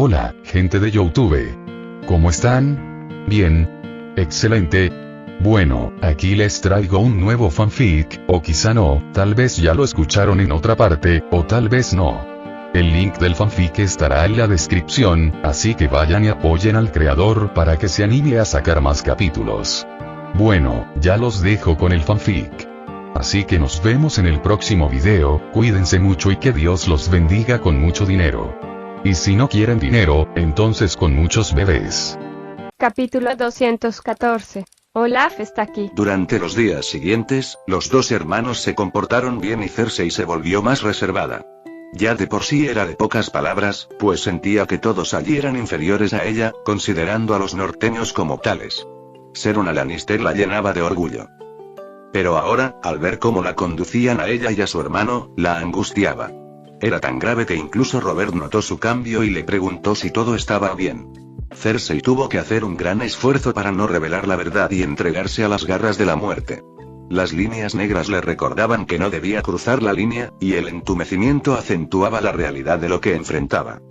Hola, gente de YouTube. ¿Cómo están? Bien. Excelente. Bueno, aquí les traigo un nuevo fanfic, o quizá no, tal vez ya lo escucharon en otra parte, o tal vez no. El link del fanfic estará en la descripción, así que vayan y apoyen al creador para que se anime a sacar más capítulos. Bueno, ya los dejo con el fanfic. Así que nos vemos en el próximo video, cuídense mucho y que Dios los bendiga con mucho dinero. Y si no quieren dinero, entonces con muchos bebés. Capítulo 214. Olaf está aquí. Durante los días siguientes, los dos hermanos se comportaron bien y Cersei se volvió más reservada. Ya de por sí era de pocas palabras, pues sentía que todos allí eran inferiores a ella, considerando a los norteños como tales. Ser una Lannister la llenaba de orgullo. Pero ahora, al ver cómo la conducían a ella y a su hermano, la angustiaba. Era tan grave que incluso Robert notó su cambio y le preguntó si todo estaba bien. Cersei tuvo que hacer un gran esfuerzo para no revelar la verdad y entregarse a las garras de la muerte. Las líneas negras le recordaban que no debía cruzar la línea, y el entumecimiento acentuaba la realidad de lo que enfrentaba.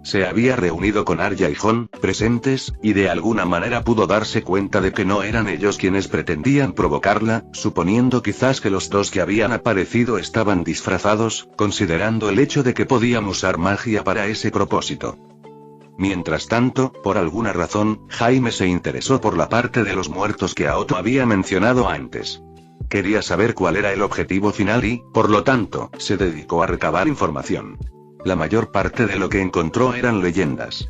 Se había reunido con Arya y Jon, presentes, y de alguna manera pudo darse cuenta de que no eran ellos quienes pretendían provocarla, suponiendo quizás que los dos que habían aparecido estaban disfrazados, considerando el hecho de que podían usar magia para ese propósito. Mientras tanto, por alguna razón, Jaime se interesó por la parte de los muertos que Otto había mencionado antes. Quería saber cuál era el objetivo final y, por lo tanto, se dedicó a recabar información. La mayor parte de lo que encontró eran leyendas.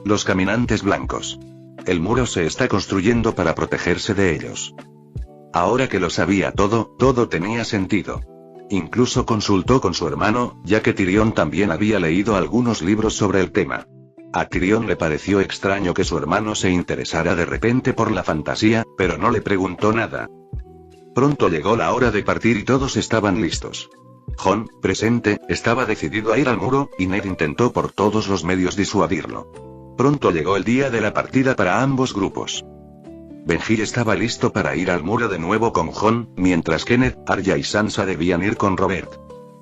Los caminantes blancos. El muro se está construyendo para protegerse de ellos. Ahora que lo sabía todo, todo tenía sentido. Incluso consultó con su hermano, ya que Tyrion también había leído algunos libros sobre el tema. A Tyrion le pareció extraño que su hermano se interesara de repente por la fantasía, pero no le preguntó nada. Pronto llegó la hora de partir y todos estaban listos. Jon, presente, estaba decidido a ir al muro, y Ned intentó por todos los medios disuadirlo. Pronto llegó el día de la partida para ambos grupos. Benji estaba listo para ir al muro de nuevo con Jon, mientras que Ned, Arya y Sansa debían ir con Robert.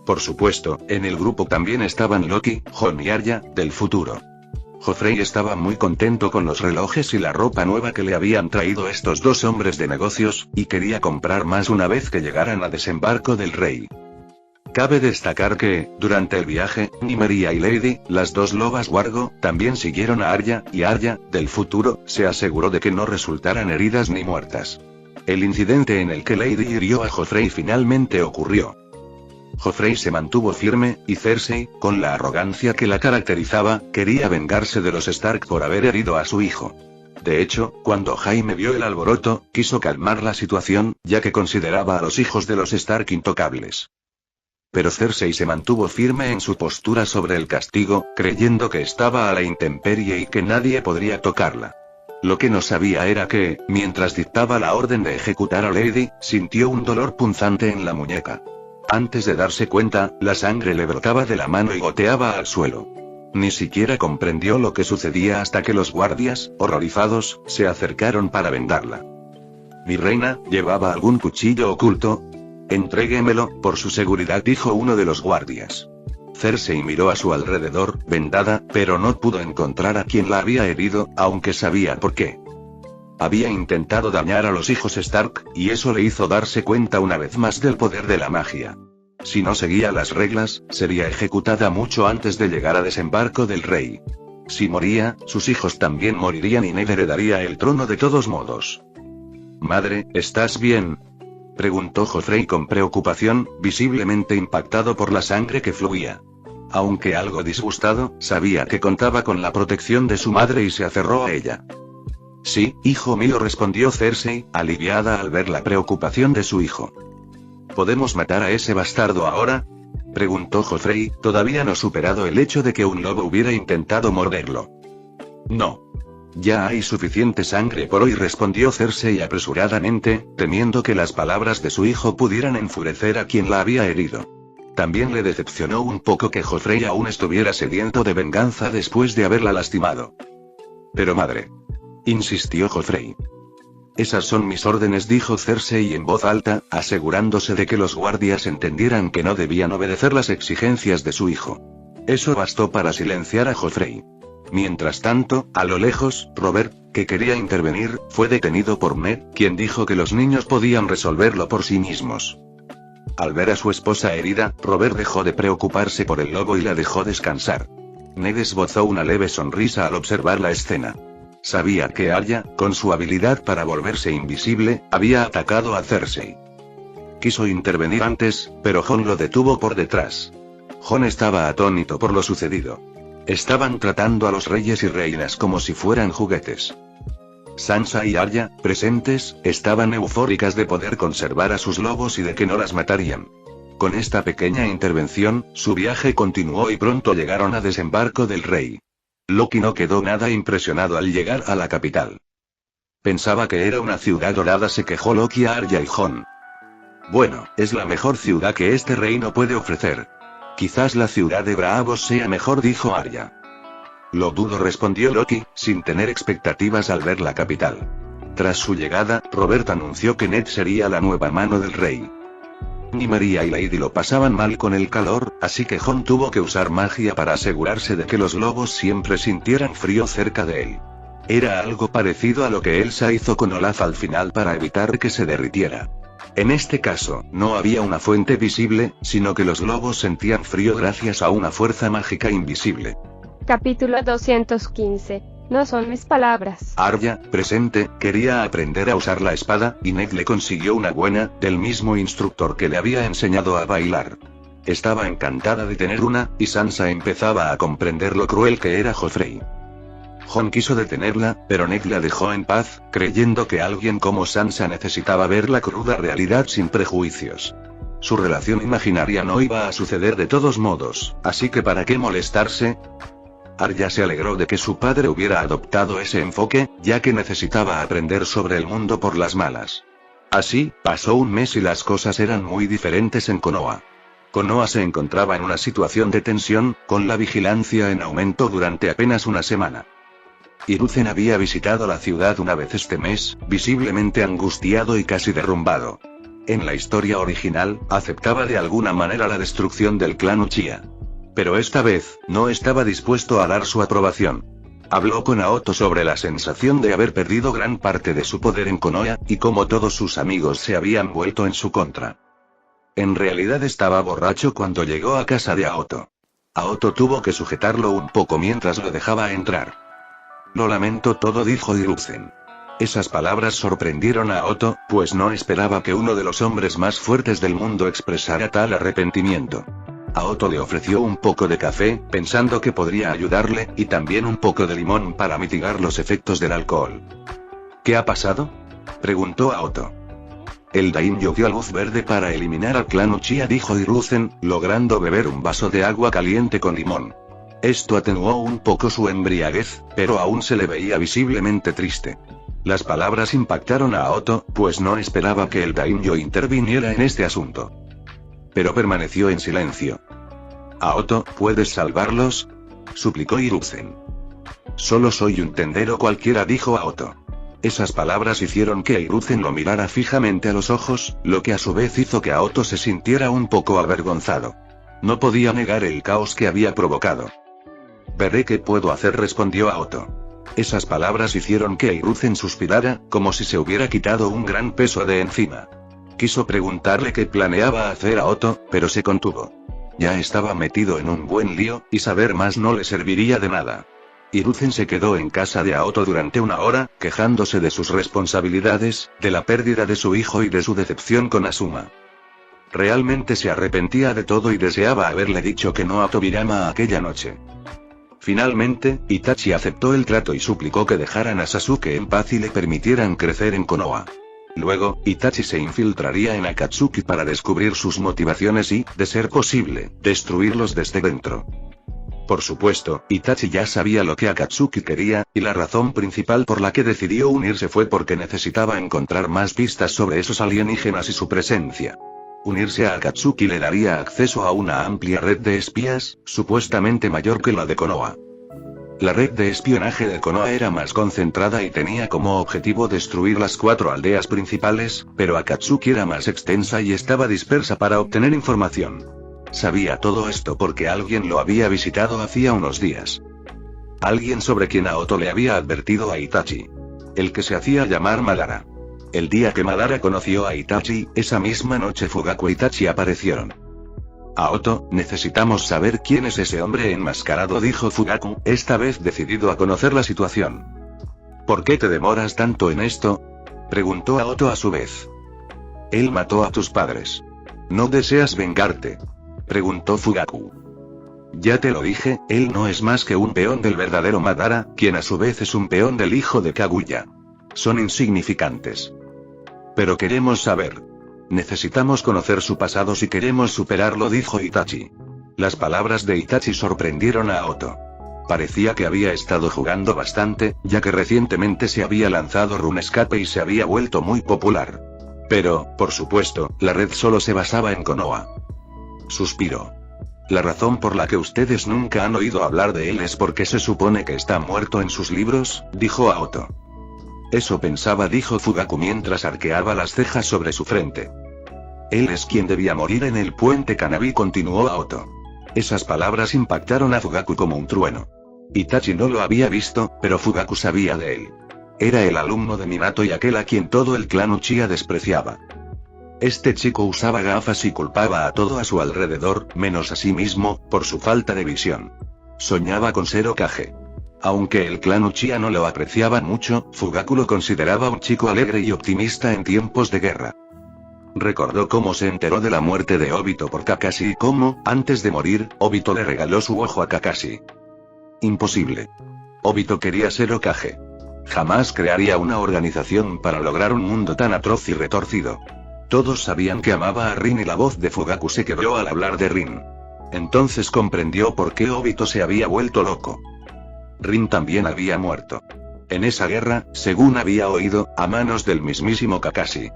Por supuesto, en el grupo también estaban Loki, Jon y Arya, del futuro. Joffrey estaba muy contento con los relojes y la ropa nueva que le habían traído estos dos hombres de negocios, y quería comprar más una vez que llegaran a Desembarco del Rey. Cabe destacar que, durante el viaje, Nymeria y Lady, las dos lobas Wargo, también siguieron a Arya, y Arya, del futuro, se aseguró de que no resultaran heridas ni muertas. El incidente en el que Lady hirió a Joffrey finalmente ocurrió. Joffrey se mantuvo firme, y Cersei, con la arrogancia que la caracterizaba, quería vengarse de los Stark por haber herido a su hijo. De hecho, cuando Jaime vio el alboroto, quiso calmar la situación, ya que consideraba a los hijos de los Stark intocables. Pero Cersei se mantuvo firme en su postura sobre el castigo, creyendo que estaba a la intemperie y que nadie podría tocarla. Lo que no sabía era que, mientras dictaba la orden de ejecutar a Lady, sintió un dolor punzante en la muñeca. Antes de darse cuenta, la sangre le brotaba de la mano y goteaba al suelo. Ni siquiera comprendió lo que sucedía hasta que los guardias, horrorizados, se acercaron para vendarla. «Mi reina, ¿llevaba algún cuchillo oculto?» «Entréguemelo, por su seguridad», dijo uno de los guardias. Cersei miró a su alrededor, vendada, pero no pudo encontrar a quien la había herido, aunque sabía por qué. Había intentado dañar a los hijos Stark, y eso le hizo darse cuenta una vez más del poder de la magia. Si no seguía las reglas, sería ejecutada mucho antes de llegar a Desembarco del Rey. Si moría, sus hijos también morirían y Ned heredaría el trono de todos modos. «Madre, ¿estás bien?», preguntó Joffrey con preocupación, visiblemente impactado por la sangre que fluía. Aunque algo disgustado, sabía que contaba con la protección de su madre y se aferró a ella. «Sí, hijo mío», respondió Cersei, aliviada al ver la preocupación de su hijo. «¿Podemos matar a ese bastardo ahora?», preguntó Joffrey, todavía no superado el hecho de que un lobo hubiera intentado morderlo. «No. Ya hay suficiente sangre por hoy», respondió Cersei apresuradamente, temiendo que las palabras de su hijo pudieran enfurecer a quien la había herido. También le decepcionó un poco que Joffrey aún estuviera sediento de venganza después de haberla lastimado. «Pero madre», insistió Joffrey. «Esas son mis órdenes», dijo Cersei en voz alta, asegurándose de que los guardias entendieran que no debían obedecer las exigencias de su hijo. Eso bastó para silenciar a Joffrey. Mientras tanto, a lo lejos, Robert, que quería intervenir, fue detenido por Ned, quien dijo que los niños podían resolverlo por sí mismos. Al ver a su esposa herida, Robert dejó de preocuparse por el lobo y la dejó descansar. Ned esbozó una leve sonrisa al observar la escena. Sabía que Arya, con su habilidad para volverse invisible, había atacado a Cersei. Quiso intervenir antes, pero Jon lo detuvo por detrás. Jon estaba atónito por lo sucedido. Estaban tratando a los reyes y reinas como si fueran juguetes. Sansa y Arya, presentes, estaban eufóricas de poder conservar a sus lobos y de que no las matarían. Con esta pequeña intervención, su viaje continuó y pronto llegaron a desembarco del rey. Loki no quedó nada impresionado al llegar a la capital. Pensaba que era una ciudad dorada, se quejó Loki a Arya y Jon. Bueno, es la mejor ciudad que este reino puede ofrecer. Quizás la ciudad de Braavos sea mejor, dijo Arya. Lo dudo, respondió Loki, sin tener expectativas al ver la capital. Tras su llegada, Robert anunció que Ned sería la nueva mano del rey. Ni María y Lady lo pasaban mal con el calor, así que Jon tuvo que usar magia para asegurarse de que los lobos siempre sintieran frío cerca de él. Era algo parecido a lo que Elsa hizo con Olaf al final para evitar que se derritiera. En este caso, no había una fuente visible, sino que los lobos sentían frío gracias a una fuerza mágica invisible. Capítulo 215. No son mis palabras. Arya, presente, quería aprender a usar la espada, y Ned le consiguió una buena, del mismo instructor que le había enseñado a bailar. Estaba encantada de tener una, y Sansa empezaba a comprender lo cruel que era Joffrey. Jon quiso detenerla, pero Ned la dejó en paz, creyendo que alguien como Sansa necesitaba ver la cruda realidad sin prejuicios. Su relación imaginaria no iba a suceder de todos modos, así que ¿para qué molestarse? Arya se alegró de que su padre hubiera adoptado ese enfoque, ya que necesitaba aprender sobre el mundo por las malas. Así, pasó un mes y las cosas eran muy diferentes en Konoha. Konoha se encontraba en una situación de tensión, con la vigilancia en aumento durante apenas una semana. Hiruzen había visitado la ciudad una vez este mes, visiblemente angustiado y casi derrumbado. En la historia original, aceptaba de alguna manera la destrucción del clan Uchiha. Pero esta vez, no estaba dispuesto a dar su aprobación. Habló con Aoto sobre la sensación de haber perdido gran parte de su poder en Konoha, y cómo todos sus amigos se habían vuelto en su contra. En realidad estaba borracho cuando llegó a casa de Aoto. Aoto tuvo que sujetarlo un poco mientras lo dejaba entrar. Lo lamento todo, dijo Hiruzen. Esas palabras sorprendieron a Aoto, pues no esperaba que uno de los hombres más fuertes del mundo expresara tal arrepentimiento. Aoto le ofreció un poco de café, pensando que podría ayudarle, y también un poco de limón para mitigar los efectos del alcohol. ¿Qué ha pasado?, preguntó Aoto. El daimyo dio luz verde para eliminar al clan Uchiha, dijo Hiruzen, logrando beber un vaso de agua caliente con limón. Esto atenuó un poco su embriaguez, pero aún se le veía visiblemente triste. Las palabras impactaron a Aoto, pues no esperaba que el daimyo interviniera en este asunto. Pero permaneció en silencio. «Aoto, ¿puedes salvarlos?», suplicó Hiruzen. «Solo soy un tendero cualquiera», dijo Aoto. Esas palabras hicieron que Hiruzen lo mirara fijamente a los ojos, lo que a su vez hizo que Aoto se sintiera un poco avergonzado. No podía negar el caos que había provocado. «Veré qué puedo hacer», respondió Aoto. Esas palabras hicieron que Hiruzen suspirara, como si se hubiera quitado un gran peso de encima. Quiso preguntarle qué planeaba hacer Aoto, pero se contuvo. Ya estaba metido en un buen lío, y saber más no le serviría de nada. Hiruzen se quedó en casa de Aoto durante una hora, quejándose de sus responsabilidades, de la pérdida de su hijo y de su decepción con Asuma. Realmente se arrepentía de todo y deseaba haberle dicho que no a Tobirama aquella noche. Finalmente, Itachi aceptó el trato y suplicó que dejaran a Sasuke en paz y le permitieran crecer en Konoha. Luego, Itachi se infiltraría en Akatsuki para descubrir sus motivaciones y, de ser posible, destruirlos desde dentro. Por supuesto, Itachi ya sabía lo que Akatsuki quería, y la razón principal por la que decidió unirse fue porque necesitaba encontrar más pistas sobre esos alienígenas y su presencia. Unirse a Akatsuki le daría acceso a una amplia red de espías, supuestamente mayor que la de Konoha. La red de espionaje de Konoha era más concentrada y tenía como objetivo destruir las 4 aldeas principales, pero Akatsuki era más extensa y estaba dispersa para obtener información. sabía todo esto porque alguien lo había visitado hacía unos días. Alguien sobre quien Aoto le había advertido a Itachi. El que se hacía llamar Madara. El día que Madara conoció a Itachi, esa misma noche Fugaku e Itachi aparecieron. Aoto, necesitamos saber quién es ese hombre enmascarado, dijo Fugaku, esta vez decidido a conocer la situación. ¿Por qué te demoras tanto en esto?, preguntó Aoto a su vez. Él mató a tus padres. ¿No deseas vengarte?, preguntó Fugaku. Ya te lo dije, él no es más que un peón del verdadero Madara, quien a su vez es un peón del hijo de Kaguya. Son insignificantes. Pero queremos saber. Necesitamos conocer su pasado si queremos superarlo, dijo Itachi. Las palabras de Itachi sorprendieron a Aoto. Parecía que había estado jugando bastante, ya que recientemente se había lanzado RuneScape y se había vuelto muy popular. Pero, por supuesto, la red solo se basaba en Konoha. Suspiró. La razón por la que ustedes nunca han oído hablar de él es porque se supone que está muerto en sus libros, dijo Aoto. Eso pensaba, dijo Fugaku mientras arqueaba las cejas sobre su frente. Él es quien debía morir en el puente Kanabi, continuó Aoto. Esas palabras impactaron a Fugaku como un trueno. Itachi no lo había visto, pero Fugaku sabía de él. Era el alumno de Minato y aquel a quien todo el clan Uchiha despreciaba. Este chico usaba gafas y culpaba a todo a su alrededor, menos a sí mismo, por su falta de visión. Soñaba con ser Hokage. Aunque el clan Uchiha no lo apreciaba mucho, Fugaku lo consideraba un chico alegre y optimista en tiempos de guerra. Recordó cómo se enteró de la muerte de Obito por Kakashi y cómo, antes de morir, Obito le regaló su ojo a Kakashi. Imposible. Obito quería ser Hokage. Jamás crearía una organización para lograr un mundo tan atroz y retorcido. Todos sabían que amaba a Rin y la voz de Fugaku se quebró al hablar de Rin. Entonces comprendió por qué Obito se había vuelto loco. Rin también había muerto. En esa guerra, según había oído, a manos del mismísimo Kakashi.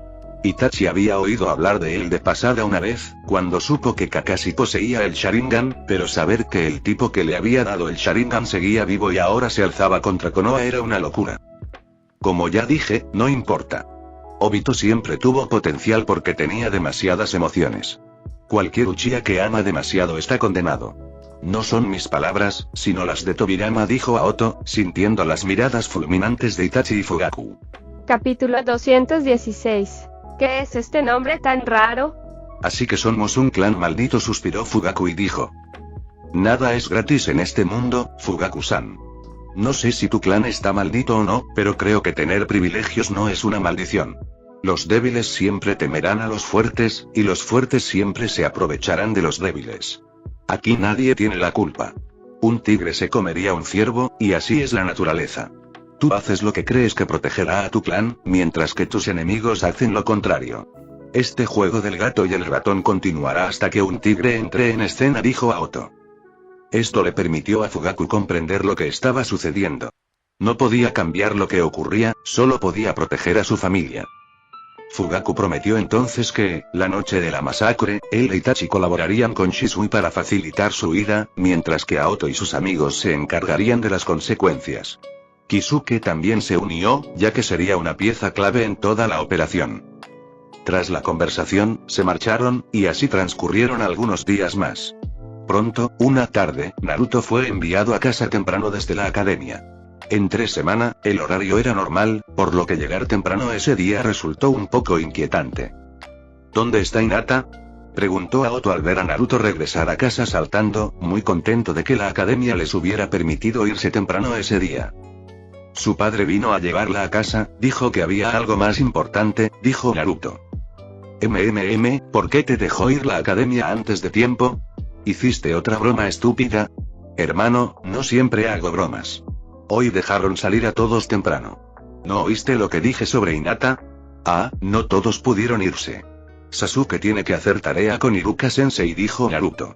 Itachi había oído hablar de él de pasada una vez, cuando supo que Kakashi poseía el Sharingan, pero saber que el tipo que le había dado el Sharingan seguía vivo y ahora se alzaba contra Konoha era una locura. Como ya dije, no importa. Obito siempre tuvo potencial porque tenía demasiadas emociones. Cualquier Uchiha que ama demasiado está condenado. No son mis palabras, sino las de Tobirama, dijo Aoto, sintiendo las miradas fulminantes de Itachi y Fugaku. Capítulo 216. ¿Qué es este nombre tan raro? Así que somos un clan maldito, suspiró Fugaku y dijo. Nada es gratis en este mundo, Fugaku-san. No sé si tu clan está maldito o no, pero creo que tener privilegios no es una maldición. Los débiles siempre temerán a los fuertes, y los fuertes siempre se aprovecharán de los débiles. Aquí nadie tiene la culpa. Un tigre se comería un ciervo, y así es la naturaleza. Tú haces lo que crees que protegerá a tu clan, mientras que tus enemigos hacen lo contrario. Este juego del gato y el ratón continuará hasta que un tigre entre en escena, dijo Aoto. Esto le permitió a Fugaku comprender lo que estaba sucediendo. No podía cambiar lo que ocurría, solo podía proteger a su familia. Fugaku prometió entonces que, la noche de la masacre, él e Itachi colaborarían con Shisui para facilitar su huida, mientras que Aoto y sus amigos se encargarían de las consecuencias. Kisuke también se unió, ya que sería una pieza clave en toda la operación. Tras la conversación, se marcharon, y así transcurrieron algunos días más. Pronto, una tarde, Naruto fue enviado a casa temprano desde la academia. Entre semana, el horario era normal, por lo que llegar temprano ese día resultó un poco inquietante. ¿Dónde está Hinata?, preguntó Aoto al ver a Naruto regresar a casa saltando, muy contento de que la academia les hubiera permitido irse temprano ese día. Su padre vino a llevarla a casa, dijo que había algo más importante, dijo Naruto. ¿Por qué te dejó ir la academia antes de tiempo? ¿Hiciste otra broma estúpida? Hermano, no siempre hago bromas. Hoy dejaron salir a todos temprano. ¿No oíste lo que dije sobre Hinata? Ah, no todos pudieron irse. Sasuke tiene que hacer tarea con Iruka-sensei, dijo Naruto.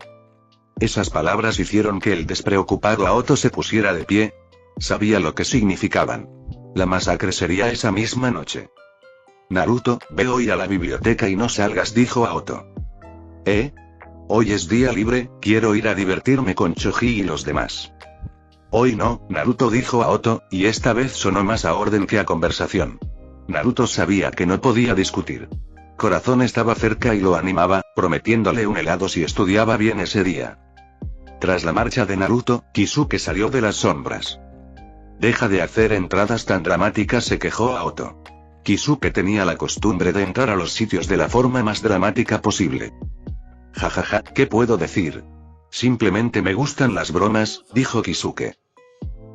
Esas palabras hicieron que el despreocupado Aoto se pusiera de pie. Sabía lo que significaban. La masacre sería esa misma noche. Naruto, ve hoy a la biblioteca y no salgas, dijo Aoto. Hoy es día libre, quiero ir a divertirme con Choji y los demás. Hoy no, Naruto, dijo Aoto, y esta vez sonó más a orden que a conversación. Naruto sabía que no podía discutir. corazón estaba cerca y lo animaba, prometiéndole un helado si estudiaba bien ese día. Tras la marcha de Naruto, Kisuke salió de las sombras. «Deja de hacer entradas tan dramáticas», se quejó Aoto. Kisuke tenía la costumbre de entrar a los sitios de la forma más dramática posible. «Jajaja, ¿qué puedo decir? Simplemente me gustan las bromas», dijo Kisuke.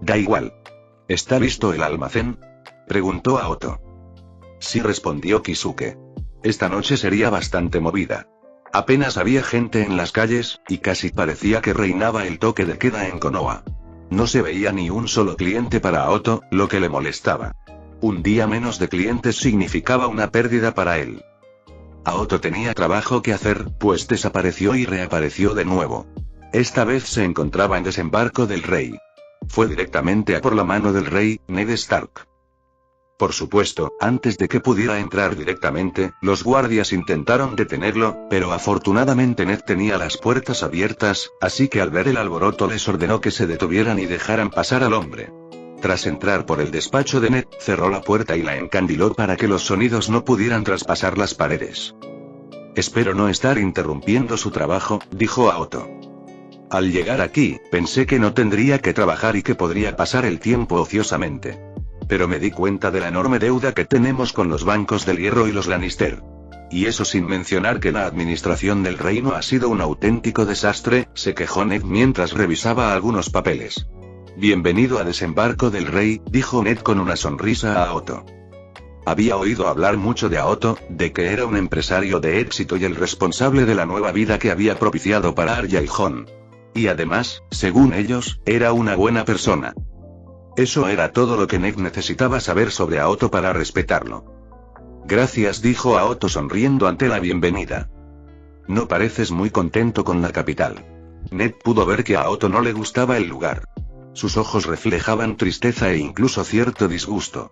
«Da igual. ¿Está listo el almacén?», preguntó Aoto. «Sí», respondió Kisuke. Esta noche sería bastante movida. Apenas había gente en las calles, y casi parecía que reinaba el toque de queda en Konoha. No se veía ni un solo cliente para Aoto, lo que le molestaba. Un día menos de clientes significaba una pérdida para él. Aoto tenía trabajo que hacer, pues desapareció y reapareció de nuevo. Esta vez se encontraba en Desembarco del Rey. Fue directamente a por la mano del rey, Ned Stark. Por supuesto, antes de que pudiera entrar directamente, los guardias intentaron detenerlo, pero afortunadamente Ned tenía las puertas abiertas, así que al ver el alboroto les ordenó que se detuvieran y dejaran pasar al hombre. Tras entrar por el despacho de Ned, cerró la puerta y la encandiló para que los sonidos no pudieran traspasar las paredes. «Espero no estar interrumpiendo su trabajo», dijo Aoto. «Al llegar aquí, pensé que no tendría que trabajar y que podría pasar el tiempo ociosamente. Pero me di cuenta de la enorme deuda que tenemos con los bancos del Hierro y los Lannister. Y eso sin mencionar que la administración del reino ha sido un auténtico desastre», se quejó Ned mientras revisaba algunos papeles. «Bienvenido a Desembarco del Rey», dijo Ned con una sonrisa a Aoto. Había oído hablar mucho de Aoto, de que era un empresario de éxito y el responsable de la nueva vida que había propiciado para Arya y Jon. Y además, según ellos, era una buena persona. Eso era todo lo que Ned necesitaba saber sobre Aoto para respetarlo. «Gracias», dijo Aoto sonriendo ante la bienvenida. «No pareces muy contento con la capital». Ned pudo ver que a Aoto no le gustaba el lugar. Sus ojos reflejaban tristeza e incluso cierto disgusto.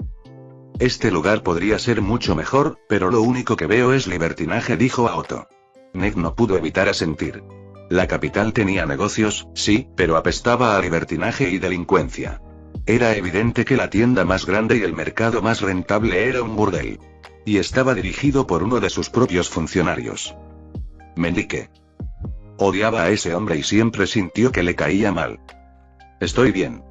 «Este lugar podría ser mucho mejor, pero lo único que veo es libertinaje», dijo Aoto. Ned no pudo evitar asentir. La capital tenía negocios, sí, pero apestaba a libertinaje y delincuencia. Era evidente que la tienda más grande y el mercado más rentable era un burdel. Y estaba dirigido por uno de sus propios funcionarios. Meñique. Odiaba a ese hombre y siempre sintió que le caía mal. «Estoy bien.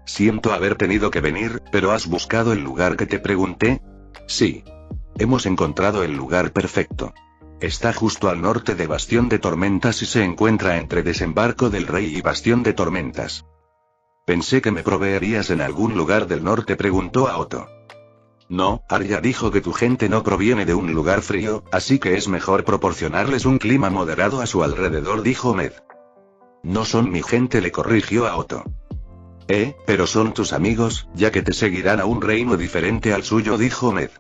Siento haber tenido que venir, pero ¿has buscado el lugar que te pregunté?». «Sí. Hemos encontrado el lugar perfecto. Está justo al norte de Bastión de Tormentas y se encuentra entre Desembarco del Rey y Bastión de Tormentas». «Pensé que me proveerías en algún lugar del norte», preguntó Aoto. «No, Arya dijo que tu gente no proviene de un lugar frío, así que es mejor proporcionarles un clima moderado a su alrededor», dijo Ned. «No son mi gente», le corrigió Aoto. Pero son tus amigos, ya que te seguirán a un reino diferente al suyo», dijo Ned.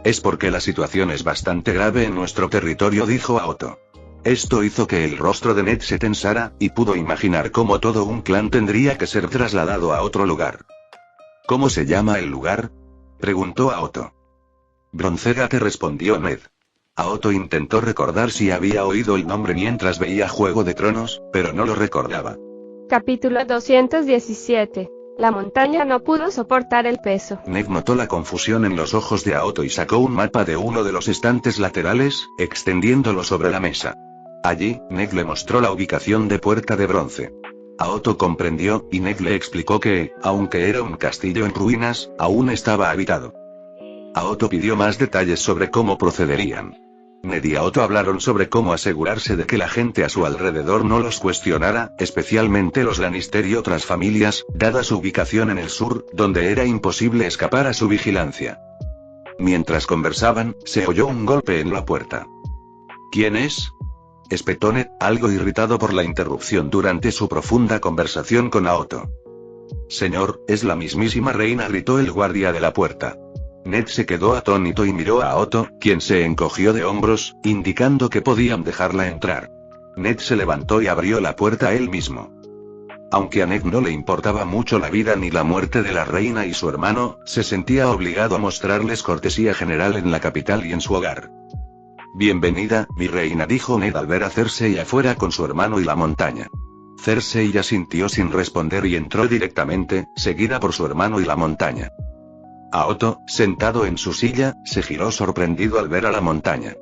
«Es porque la situación es bastante grave en nuestro territorio», dijo Aoto. Esto hizo que el rostro de Ned se tensara, y pudo imaginar cómo todo un clan tendría que ser trasladado a otro lugar. «¿Cómo se llama el lugar?», preguntó Aoto. «Bronzegate», respondió Ned. Aoto intentó recordar si había oído el nombre mientras veía Juego de Tronos, pero no lo recordaba. Capítulo 217. La montaña no pudo soportar el peso. Ned notó la confusión en los ojos de Aoto y sacó un mapa de uno de los estantes laterales, extendiéndolo sobre la mesa. Allí, Ned le mostró la ubicación de Puerta de Bronce. Aoto comprendió, y Ned le explicó que, aunque era un castillo en ruinas, aún estaba habitado. Aoto pidió más detalles sobre cómo procederían. Ned y Aoto hablaron sobre cómo asegurarse de que la gente a su alrededor no los cuestionara, especialmente los Lannister y otras familias, dada su ubicación en el sur, donde era imposible escapar a su vigilancia. Mientras conversaban, se oyó un golpe en la puerta. «¿Quién es?», espetó Ned, algo irritado por la interrupción durante su profunda conversación con Aoto. «Señor, es la mismísima reina», gritó el guardia de la puerta. Ned se quedó atónito y miró a Aoto, quien se encogió de hombros, indicando que podían dejarla entrar. Ned se levantó y abrió la puerta él mismo. Aunque a Ned no le importaba mucho la vida ni la muerte de la reina y su hermano, se sentía obligado a mostrarles cortesía general en la capital y en su hogar. «Bienvenida, mi reina», dijo Ned al ver a Cersei afuera con su hermano y la montaña. Cersei asintió sin responder y entró directamente, seguida por su hermano y la montaña. Aoto, sentado en su silla, se giró sorprendido al ver a la montaña.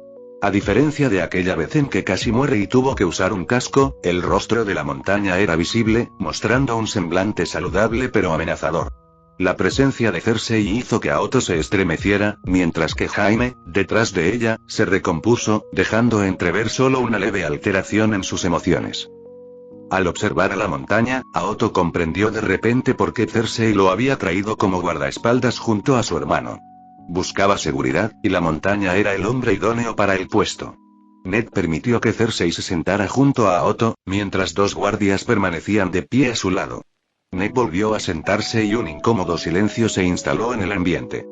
A diferencia de aquella vez en que casi muere y tuvo que usar un casco, el rostro de la montaña era visible, mostrando un semblante saludable pero amenazador. La presencia de Cersei hizo que Aoto se estremeciera, mientras que Jaime, detrás de ella, se recompuso, dejando entrever solo una leve alteración en sus emociones. Al observar a la montaña, Aoto comprendió de repente por qué Cersei lo había traído como guardaespaldas junto a su hermano. Buscaba seguridad, y la montaña era el hombre idóneo para el puesto. Ned permitió que Cersei se sentara junto a Aoto, mientras dos guardias permanecían de pie a su lado. Ned volvió a sentarse y un incómodo silencio se instaló en el ambiente.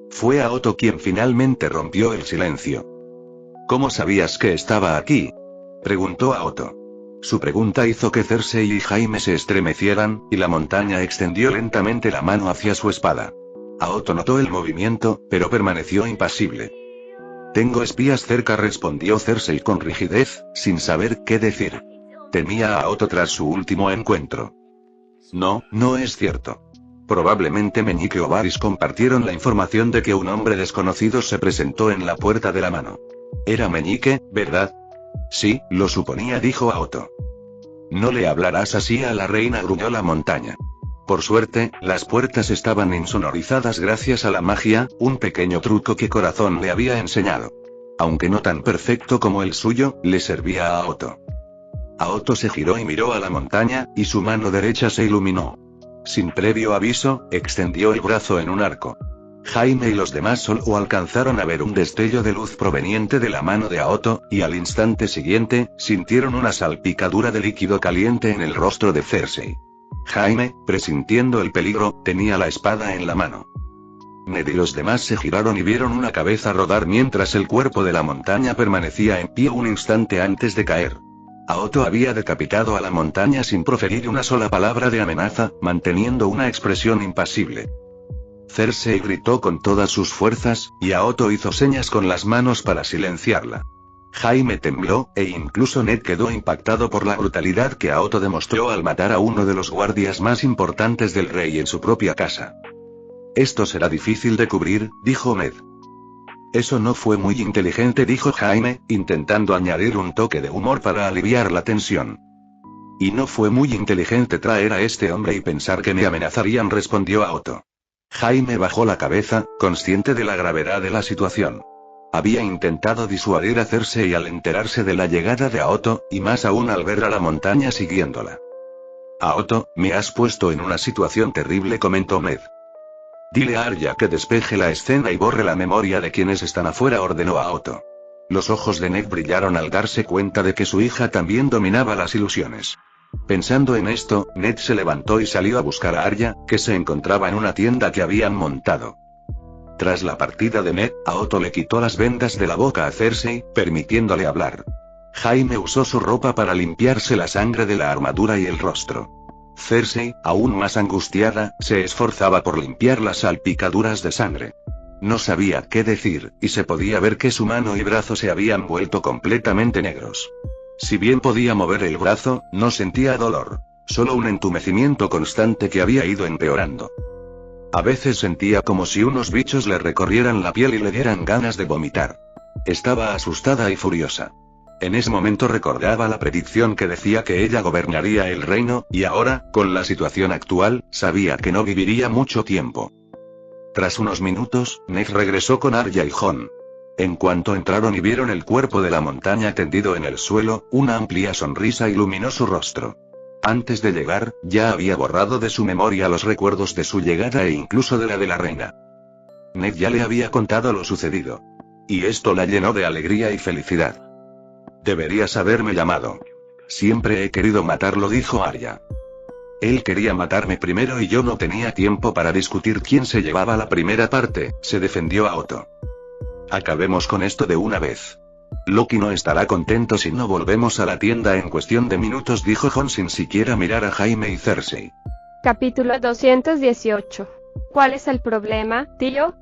Fue Aoto quien finalmente rompió el silencio. ¿Cómo sabías que estaba aquí?, preguntó Aoto. Su pregunta hizo que Cersei y Jaime se estremecieran, y la montaña extendió lentamente la mano hacia su espada. Aoto notó el movimiento, pero permaneció impasible. Tengo espías cerca, respondió Cersei con rigidez, sin saber qué decir. Temía a Aoto tras su último encuentro. No, no es cierto. Probablemente Meñique o Varys compartieron la información de que un hombre desconocido se presentó en la puerta de la mano. Era Meñique, ¿verdad? Sí, lo suponía, dijo Aoto. No le hablarás así a la reina, gruñó la montaña. Por suerte, las puertas estaban insonorizadas gracias a la magia, un pequeño truco que Corazón le había enseñado. Aunque no tan perfecto como el suyo, le servía a Aoto. Aoto se giró y miró a la montaña, y su mano derecha se iluminó. Sin previo aviso, extendió el brazo en un arco. Jaime y los demás solo alcanzaron a ver un destello de luz proveniente de la mano de Aoto, y al instante siguiente, sintieron una salpicadura de líquido caliente en el rostro de Cersei. Jaime, presintiendo el peligro, tenía la espada en la mano. Ned y los demás se giraron y vieron una cabeza rodar mientras el cuerpo de la montaña permanecía en pie un instante antes de caer. Aoto había decapitado a la montaña sin proferir una sola palabra de amenaza, manteniendo una expresión impasible. Cersei gritó con todas sus fuerzas, y Aoto hizo señas con las manos para silenciarla. Jaime tembló, e incluso Ned quedó impactado por la brutalidad que Aoto demostró al matar a uno de los guardias más importantes del rey en su propia casa. Esto será difícil de cubrir, dijo Ned. Eso no fue muy inteligente, dijo Jaime, intentando añadir un toque de humor para aliviar la tensión. Y no fue muy inteligente traer a este hombre y pensar que me amenazarían, respondió Aoto. Jaime bajó la cabeza, consciente de la gravedad de la situación. Había intentado disuadir a Cersei al enterarse de la llegada de Aoto, y más aún al ver a la montaña siguiéndola. Aoto, me has puesto en una situación terrible, comentó Ned. Dile a Arya que despeje la escena y borre la memoria de quienes están afuera, ordenó Aoto. Los ojos de Ned brillaron al darse cuenta de que su hija también dominaba las ilusiones. Pensando en esto, Ned se levantó y salió a buscar a Arya, que se encontraba en una tienda que habían montado. Tras la partida de Ned, Aoto le quitó las vendas de la boca a Cersei, permitiéndole hablar. Jaime usó su ropa para limpiarse la sangre de la armadura y el rostro. Cersei, aún más angustiada, se esforzaba por limpiar las salpicaduras de sangre. No sabía qué decir, y se podía ver que su mano y brazo se habían vuelto completamente negros. Si bien podía mover el brazo, no sentía dolor, solo un entumecimiento constante que había ido empeorando. A veces sentía como si unos bichos le recorrieran la piel y le dieran ganas de vomitar. Estaba asustada y furiosa. En ese momento recordaba la predicción que decía que ella gobernaría el reino, y ahora, con la situación actual, sabía que no viviría mucho tiempo. Tras unos minutos, Ned regresó con Arya y Jon. En cuanto entraron y vieron el cuerpo de la montaña tendido en el suelo, una amplia sonrisa iluminó su rostro. Antes de llegar, ya había borrado de su memoria los recuerdos de su llegada e incluso de la reina. Ned ya le había contado lo sucedido. Y esto la llenó de alegría y felicidad. Deberías haberme llamado. Siempre he querido matarlo, dijo Arya. Él quería matarme primero y yo no tenía tiempo para discutir quién se llevaba la primera parte, se defendió Aoto. Acabemos con esto de una vez. Loki no estará contento si no volvemos a la tienda en cuestión de minutos, dijo Jon sin siquiera mirar a Jaime y Cersei. Capítulo 218. ¿Cuál es el problema, tío?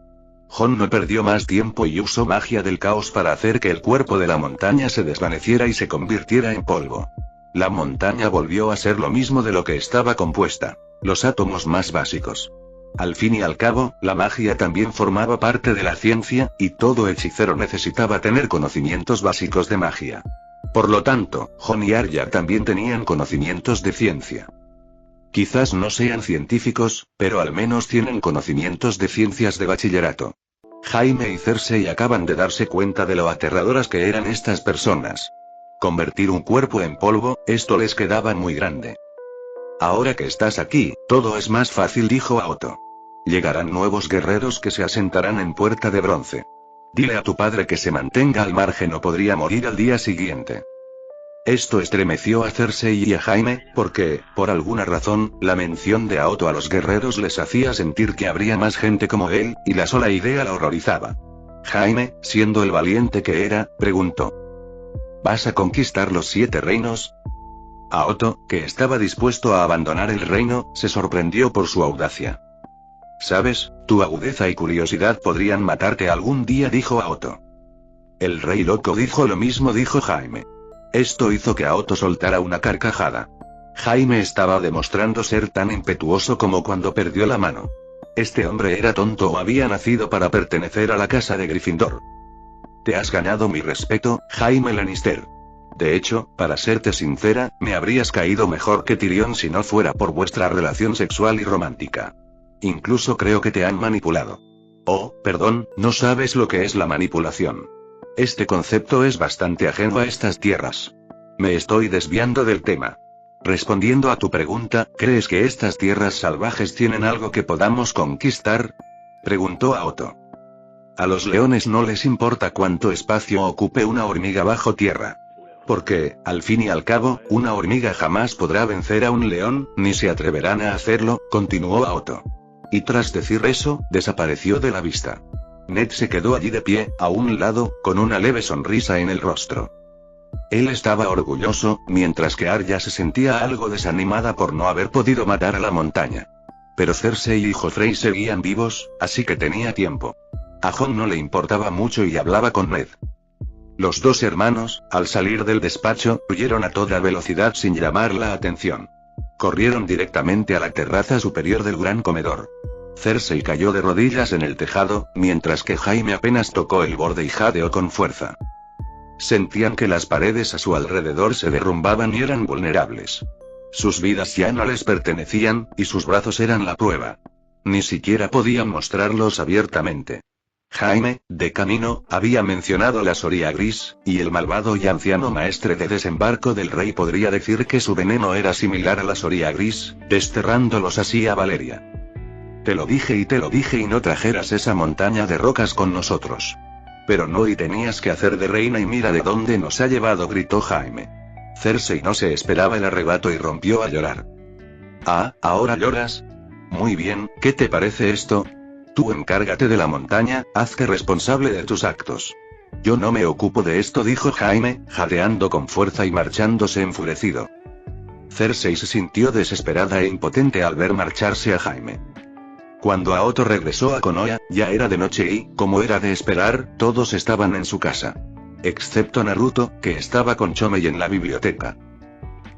Jon no perdió más tiempo y usó magia del caos para hacer que el cuerpo de la montaña se desvaneciera y se convirtiera en polvo. La montaña volvió a ser lo mismo de lo que estaba compuesta, los átomos más básicos. Al fin y al cabo, la magia también formaba parte de la ciencia, y todo hechicero necesitaba tener conocimientos básicos de magia. Por lo tanto, Jon y Arya también tenían conocimientos de ciencia. Quizás no sean científicos, pero al menos tienen conocimientos de ciencias de bachillerato. Jaime y Cersei acaban de darse cuenta de lo aterradoras que eran estas personas. Convertir un cuerpo en polvo, esto les quedaba muy grande. Ahora que estás aquí, todo es más fácil, dijo Otto. Llegarán nuevos guerreros que se asentarán en Puerta de Bronce. Dile a tu padre que se mantenga al margen o podría morir al día siguiente. Esto estremeció a Cersei y a Jaime, porque, por alguna razón, la mención de Otto a los guerreros les hacía sentir que habría más gente como él, y la sola idea la horrorizaba. Jaime, siendo el valiente que era, preguntó: ¿vas a conquistar los 7 reinos? A Otto, que estaba dispuesto a abandonar el reino, se sorprendió por su audacia. Sabes, tu agudeza y curiosidad podrían matarte algún día, dijo a Otto. El rey loco dijo lo mismo, dijo Jaime. Esto hizo que a Otto soltara una carcajada. Jaime estaba demostrando ser tan impetuoso como cuando perdió la mano. Este hombre era tonto o había nacido para pertenecer a la casa de Gryffindor. Te has ganado mi respeto, Jaime Lannister. De hecho, para serte sincera, me habrías caído mejor que Tyrion si no fuera por vuestra relación sexual y romántica. Incluso creo que te han manipulado. Oh, perdón, no sabes lo que es la manipulación. Este concepto es bastante ajeno a estas tierras. Me estoy desviando del tema. Respondiendo a tu pregunta, ¿crees que estas tierras salvajes tienen algo que podamos conquistar? Preguntó a Otto. A los leones no les importa cuánto espacio ocupe una hormiga bajo tierra. Porque, al fin y al cabo, una hormiga jamás podrá vencer a un león, ni se atreverán a hacerlo, continuó Otto. Y tras decir eso, desapareció de la vista. Ned se quedó allí de pie, a un lado, con una leve sonrisa en el rostro. Él estaba orgulloso, mientras que Arya se sentía algo desanimada por no haber podido matar a la montaña. Pero Cersei y Joffrey seguían vivos, así que tenía tiempo. A Jon no le importaba mucho y hablaba con Ned. Los 2 hermanos, al salir del despacho, huyeron a toda velocidad sin llamar la atención. Corrieron directamente a la terraza superior del gran comedor. Cersei cayó de rodillas en el tejado, mientras que Jaime apenas tocó el borde y jadeó con fuerza. Sentían que las paredes a su alrededor se derrumbaban y eran vulnerables. Sus vidas ya no les pertenecían, y sus brazos eran la prueba. Ni siquiera podían mostrarlos abiertamente. Jaime, de camino, había mencionado la Soria Gris, y el malvado y anciano maestre de desembarco del rey podría decir que su veneno era similar a la Soria Gris, desterrándolos así a Valeria. Te lo dije y no trajeras esa montaña de rocas con nosotros. Pero no, y tenías que hacer de reina y mira de dónde nos ha llevado, gritó Jaime. Cersei no se esperaba el arrebato y rompió a llorar. Ah, ¿ahora lloras? Muy bien, ¿qué te parece esto? Tú encárgate de la montaña, hazte responsable de tus actos. Yo no me ocupo de esto, dijo Jaime, jadeando con fuerza y marchándose enfurecido. Cersei se sintió desesperada e impotente al ver marcharse a Jaime. Cuando Otto regresó a Konoha, ya era de noche y, como era de esperar, todos estaban en su casa. Excepto Naruto, que estaba con Chomei en la biblioteca.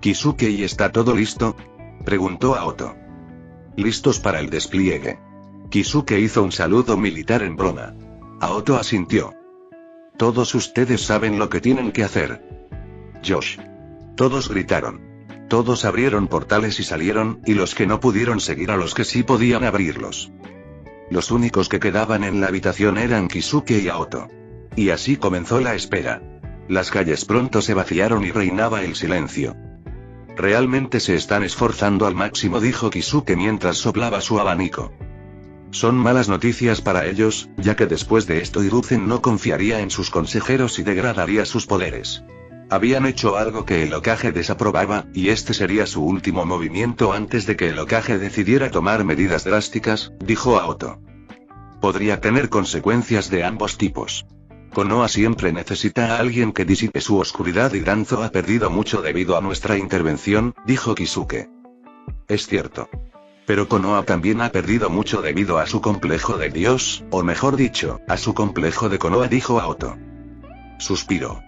¿Kisuke y está todo listo? Preguntó a Otto. Listos para el despliegue. Kisuke hizo un saludo militar en broma. Otto asintió. Todos ustedes saben lo que tienen que hacer. Josh. Todos gritaron. Todos abrieron portales y salieron, y los que no pudieron seguir a los que sí podían abrirlos. Los únicos que quedaban en la habitación eran Kisuke y Otto. Y así comenzó la espera. Las calles pronto se vaciaron y reinaba el silencio. Realmente se están esforzando al máximo, dijo Kisuke mientras soplaba su abanico. Son malas noticias para ellos, ya que después de esto Hiruzen no confiaría en sus consejeros y degradaría sus poderes. Habían hecho algo que el Hokage desaprobaba, y este sería su último movimiento antes de que el Hokage decidiera tomar medidas drásticas, dijo Otto. Podría tener consecuencias de ambos tipos. Konoha siempre necesita a alguien que disipe su oscuridad y Danzo ha perdido mucho debido a nuestra intervención, dijo Kisuke. Es cierto. Pero Konoha también ha perdido mucho debido a su complejo de Dios, o mejor dicho, a su complejo de Konoha, dijo Otto. Suspiró.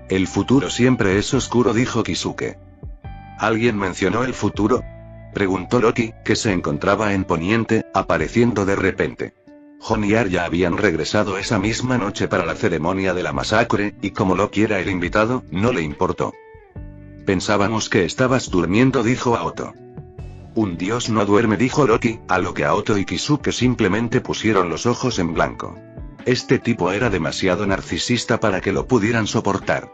El futuro siempre es oscuro, dijo Kisuke. ¿Alguien mencionó el futuro? preguntó Loki, que se encontraba en Poniente, apareciendo de repente. Jon y Ar ya habían regresado esa misma noche para la ceremonia de la masacre, y como Loki era el invitado, no le importó. Pensábamos que estabas durmiendo, dijo Aoto. Un dios no duerme, dijo Loki, a lo que Aoto y Kisuke simplemente pusieron los ojos en blanco. Este tipo era demasiado narcisista para que lo pudieran soportar.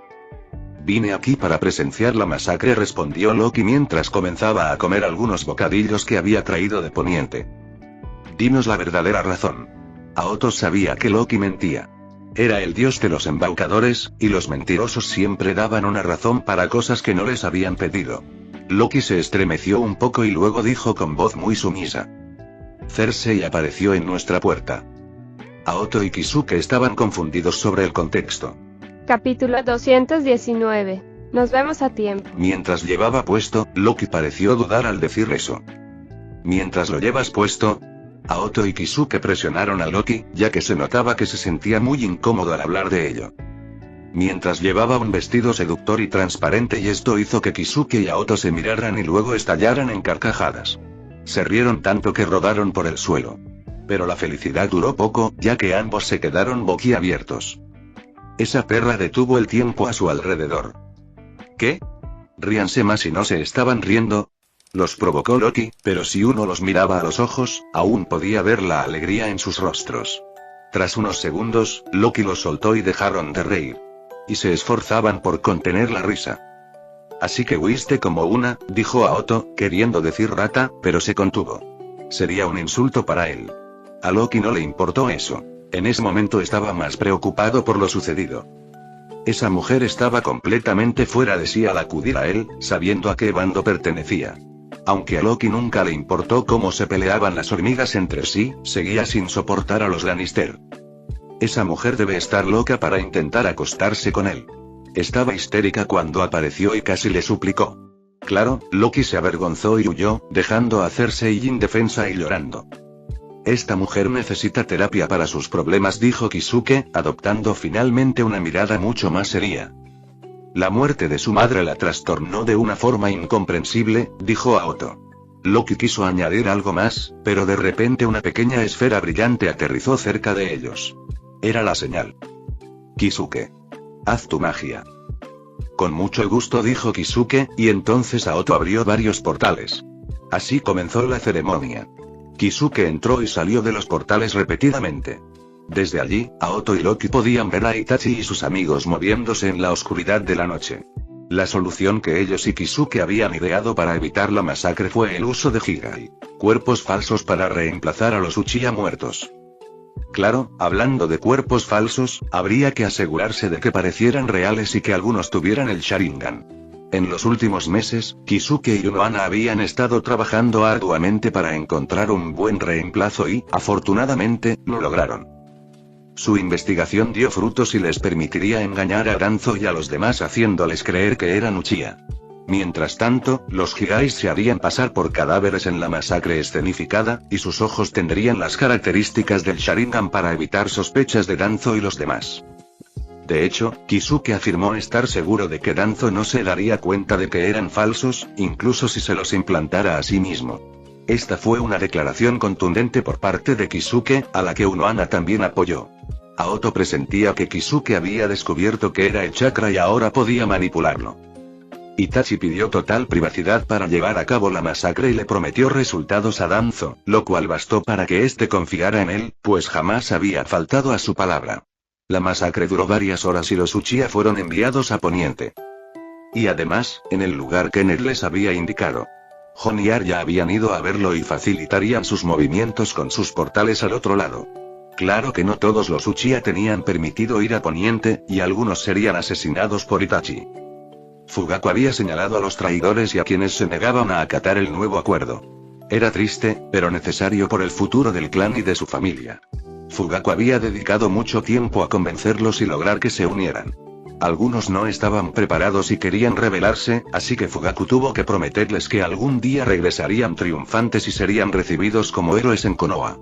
Vine aquí para presenciar la masacre, respondió Loki mientras comenzaba a comer algunos bocadillos que había traído de Poniente. Dinos la verdadera razón. Aoto sabía que Loki mentía. Era el dios de los embaucadores, y los mentirosos siempre daban una razón para cosas que no les habían pedido. Loki se estremeció un poco y luego dijo con voz muy sumisa. Cersei apareció en nuestra puerta. Aoto y Kisuke estaban confundidos sobre el contexto. Capítulo 219. Nos vemos a tiempo. Mientras llevaba puesto, Loki pareció dudar al decir eso. Mientras lo llevas puesto. Aoto y Kisuke presionaron a Loki, ya que se notaba que se sentía muy incómodo al hablar de ello. Mientras llevaba un vestido seductor y transparente, y esto hizo que Kisuke y Aoto se miraran y luego estallaran en carcajadas. Se rieron tanto que rodaron por el suelo. Pero la felicidad duró poco, ya que ambos se quedaron boquiabiertos. Esa perra detuvo el tiempo a su alrededor. ¿Qué? Ríanse más, y no se estaban riendo. Los provocó Loki, pero si uno los miraba a los ojos, aún podía ver la alegría en sus rostros. Tras unos segundos, Loki los soltó y dejaron de reír. Y se esforzaban por contener la risa. Así que huiste como una, dijo Aoto, queriendo decir rata, pero se contuvo. Sería un insulto para él. A Loki no le importó eso. En ese momento estaba más preocupado por lo sucedido. Esa mujer estaba completamente fuera de sí al acudir a él, sabiendo a qué bando pertenecía. Aunque a Loki nunca le importó cómo se peleaban las hormigas entre sí, seguía sin soportar a los Lannister. Esa mujer debe estar loca para intentar acostarse con él. Estaba histérica cuando apareció y casi le suplicó. Claro, Loki se avergonzó y huyó, dejando a Cersei indefensa y llorando. Esta mujer necesita terapia para sus problemas, dijo Kisuke, adoptando finalmente una mirada mucho más seria. La muerte de su madre la trastornó de una forma incomprensible, dijo Aoto. Loki quiso añadir algo más, pero de repente una pequeña esfera brillante aterrizó cerca de ellos. Era la señal. Kisuke. Haz tu magia. Con mucho gusto, dijo Kisuke, y entonces Aoto abrió varios portales. Así comenzó la ceremonia. Kisuke entró y salió de los portales repetidamente. Desde allí, Aoto y Loki podían ver a Itachi y sus amigos moviéndose en la oscuridad de la noche. La solución que ellos y Kisuke habían ideado para evitar la masacre fue el uso de Higai, cuerpos falsos para reemplazar a los Uchiha muertos. Claro, hablando de cuerpos falsos, habría que asegurarse de que parecieran reales y que algunos tuvieran el Sharingan. En los últimos meses, Kisuke y Unohana habían estado trabajando arduamente para encontrar un buen reemplazo y, afortunadamente, lo lograron. Su investigación dio frutos y les permitiría engañar a Danzo y a los demás haciéndoles creer que eran Uchiha. Mientras tanto, los Higais se harían pasar por cadáveres en la masacre escenificada, y sus ojos tendrían las características del Sharingan para evitar sospechas de Danzo y los demás. De hecho, Kisuke afirmó estar seguro de que Danzo no se daría cuenta de que eran falsos, incluso si se los implantara a sí mismo. Esta fue una declaración contundente por parte de Kisuke, a la que Unohana también apoyó. Aoto presentía que Kisuke había descubierto que era el chakra y ahora podía manipularlo. Itachi pidió total privacidad para llevar a cabo la masacre y le prometió resultados a Danzo, lo cual bastó para que éste confiara en él, pues jamás había faltado a su palabra. La masacre duró varias horas y los Uchiha fueron enviados a Poniente. Y además, en el lugar que Ned les había indicado. Jon y Ar ya habían ido a verlo y facilitarían sus movimientos con sus portales al otro lado. Claro que no todos los Uchiha tenían permitido ir a Poniente, y algunos serían asesinados por Itachi. Fugaku había señalado a los traidores y a quienes se negaban a acatar el nuevo acuerdo. Era triste, pero necesario por el futuro del clan y de su familia. Fugaku había dedicado mucho tiempo a convencerlos y lograr que se unieran. Algunos no estaban preparados y querían rebelarse, así que Fugaku tuvo que prometerles que algún día regresarían triunfantes y serían recibidos como héroes en Konoha.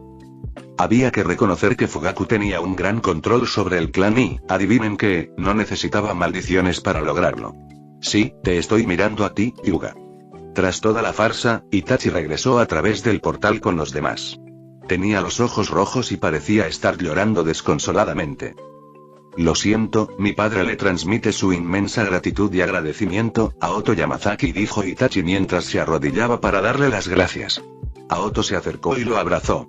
Había que reconocer que Fugaku tenía un gran control sobre el clan y, adivinen qué, no necesitaba maldiciones para lograrlo. Sí, te estoy mirando a ti, Hyuga. Tras toda la farsa, Itachi regresó a través del portal con los demás. Tenía los ojos rojos y parecía estar llorando desconsoladamente. Lo siento, mi padre le transmite su inmensa gratitud y agradecimiento a Oto Yamazaki, dijo Itachi mientras se arrodillaba para darle las gracias. Aoto se acercó y lo abrazó.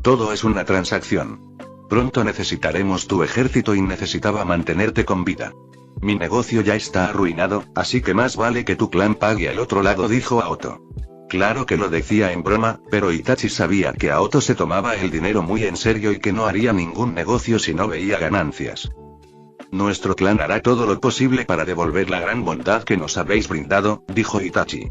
Todo es una transacción. Pronto necesitaremos tu ejército y necesitaba mantenerte con vida. Mi negocio ya está arruinado, así que más vale que tu clan pague al otro lado, dijo Aoto. Claro que lo decía en broma, pero Itachi sabía que Aoto se tomaba el dinero muy en serio y que no haría ningún negocio si no veía ganancias. Nuestro clan hará todo lo posible para devolver la gran bondad que nos habéis brindado, dijo Itachi.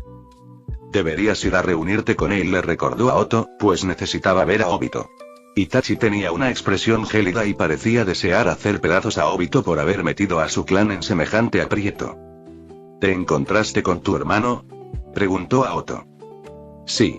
Deberías ir a reunirte con él, le recordó Aoto, pues necesitaba ver a Obito. Itachi tenía una expresión gélida y parecía desear hacer pedazos a Obito por haber metido a su clan en semejante aprieto. ¿Te encontraste con tu hermano?, preguntó Aoto. Sí.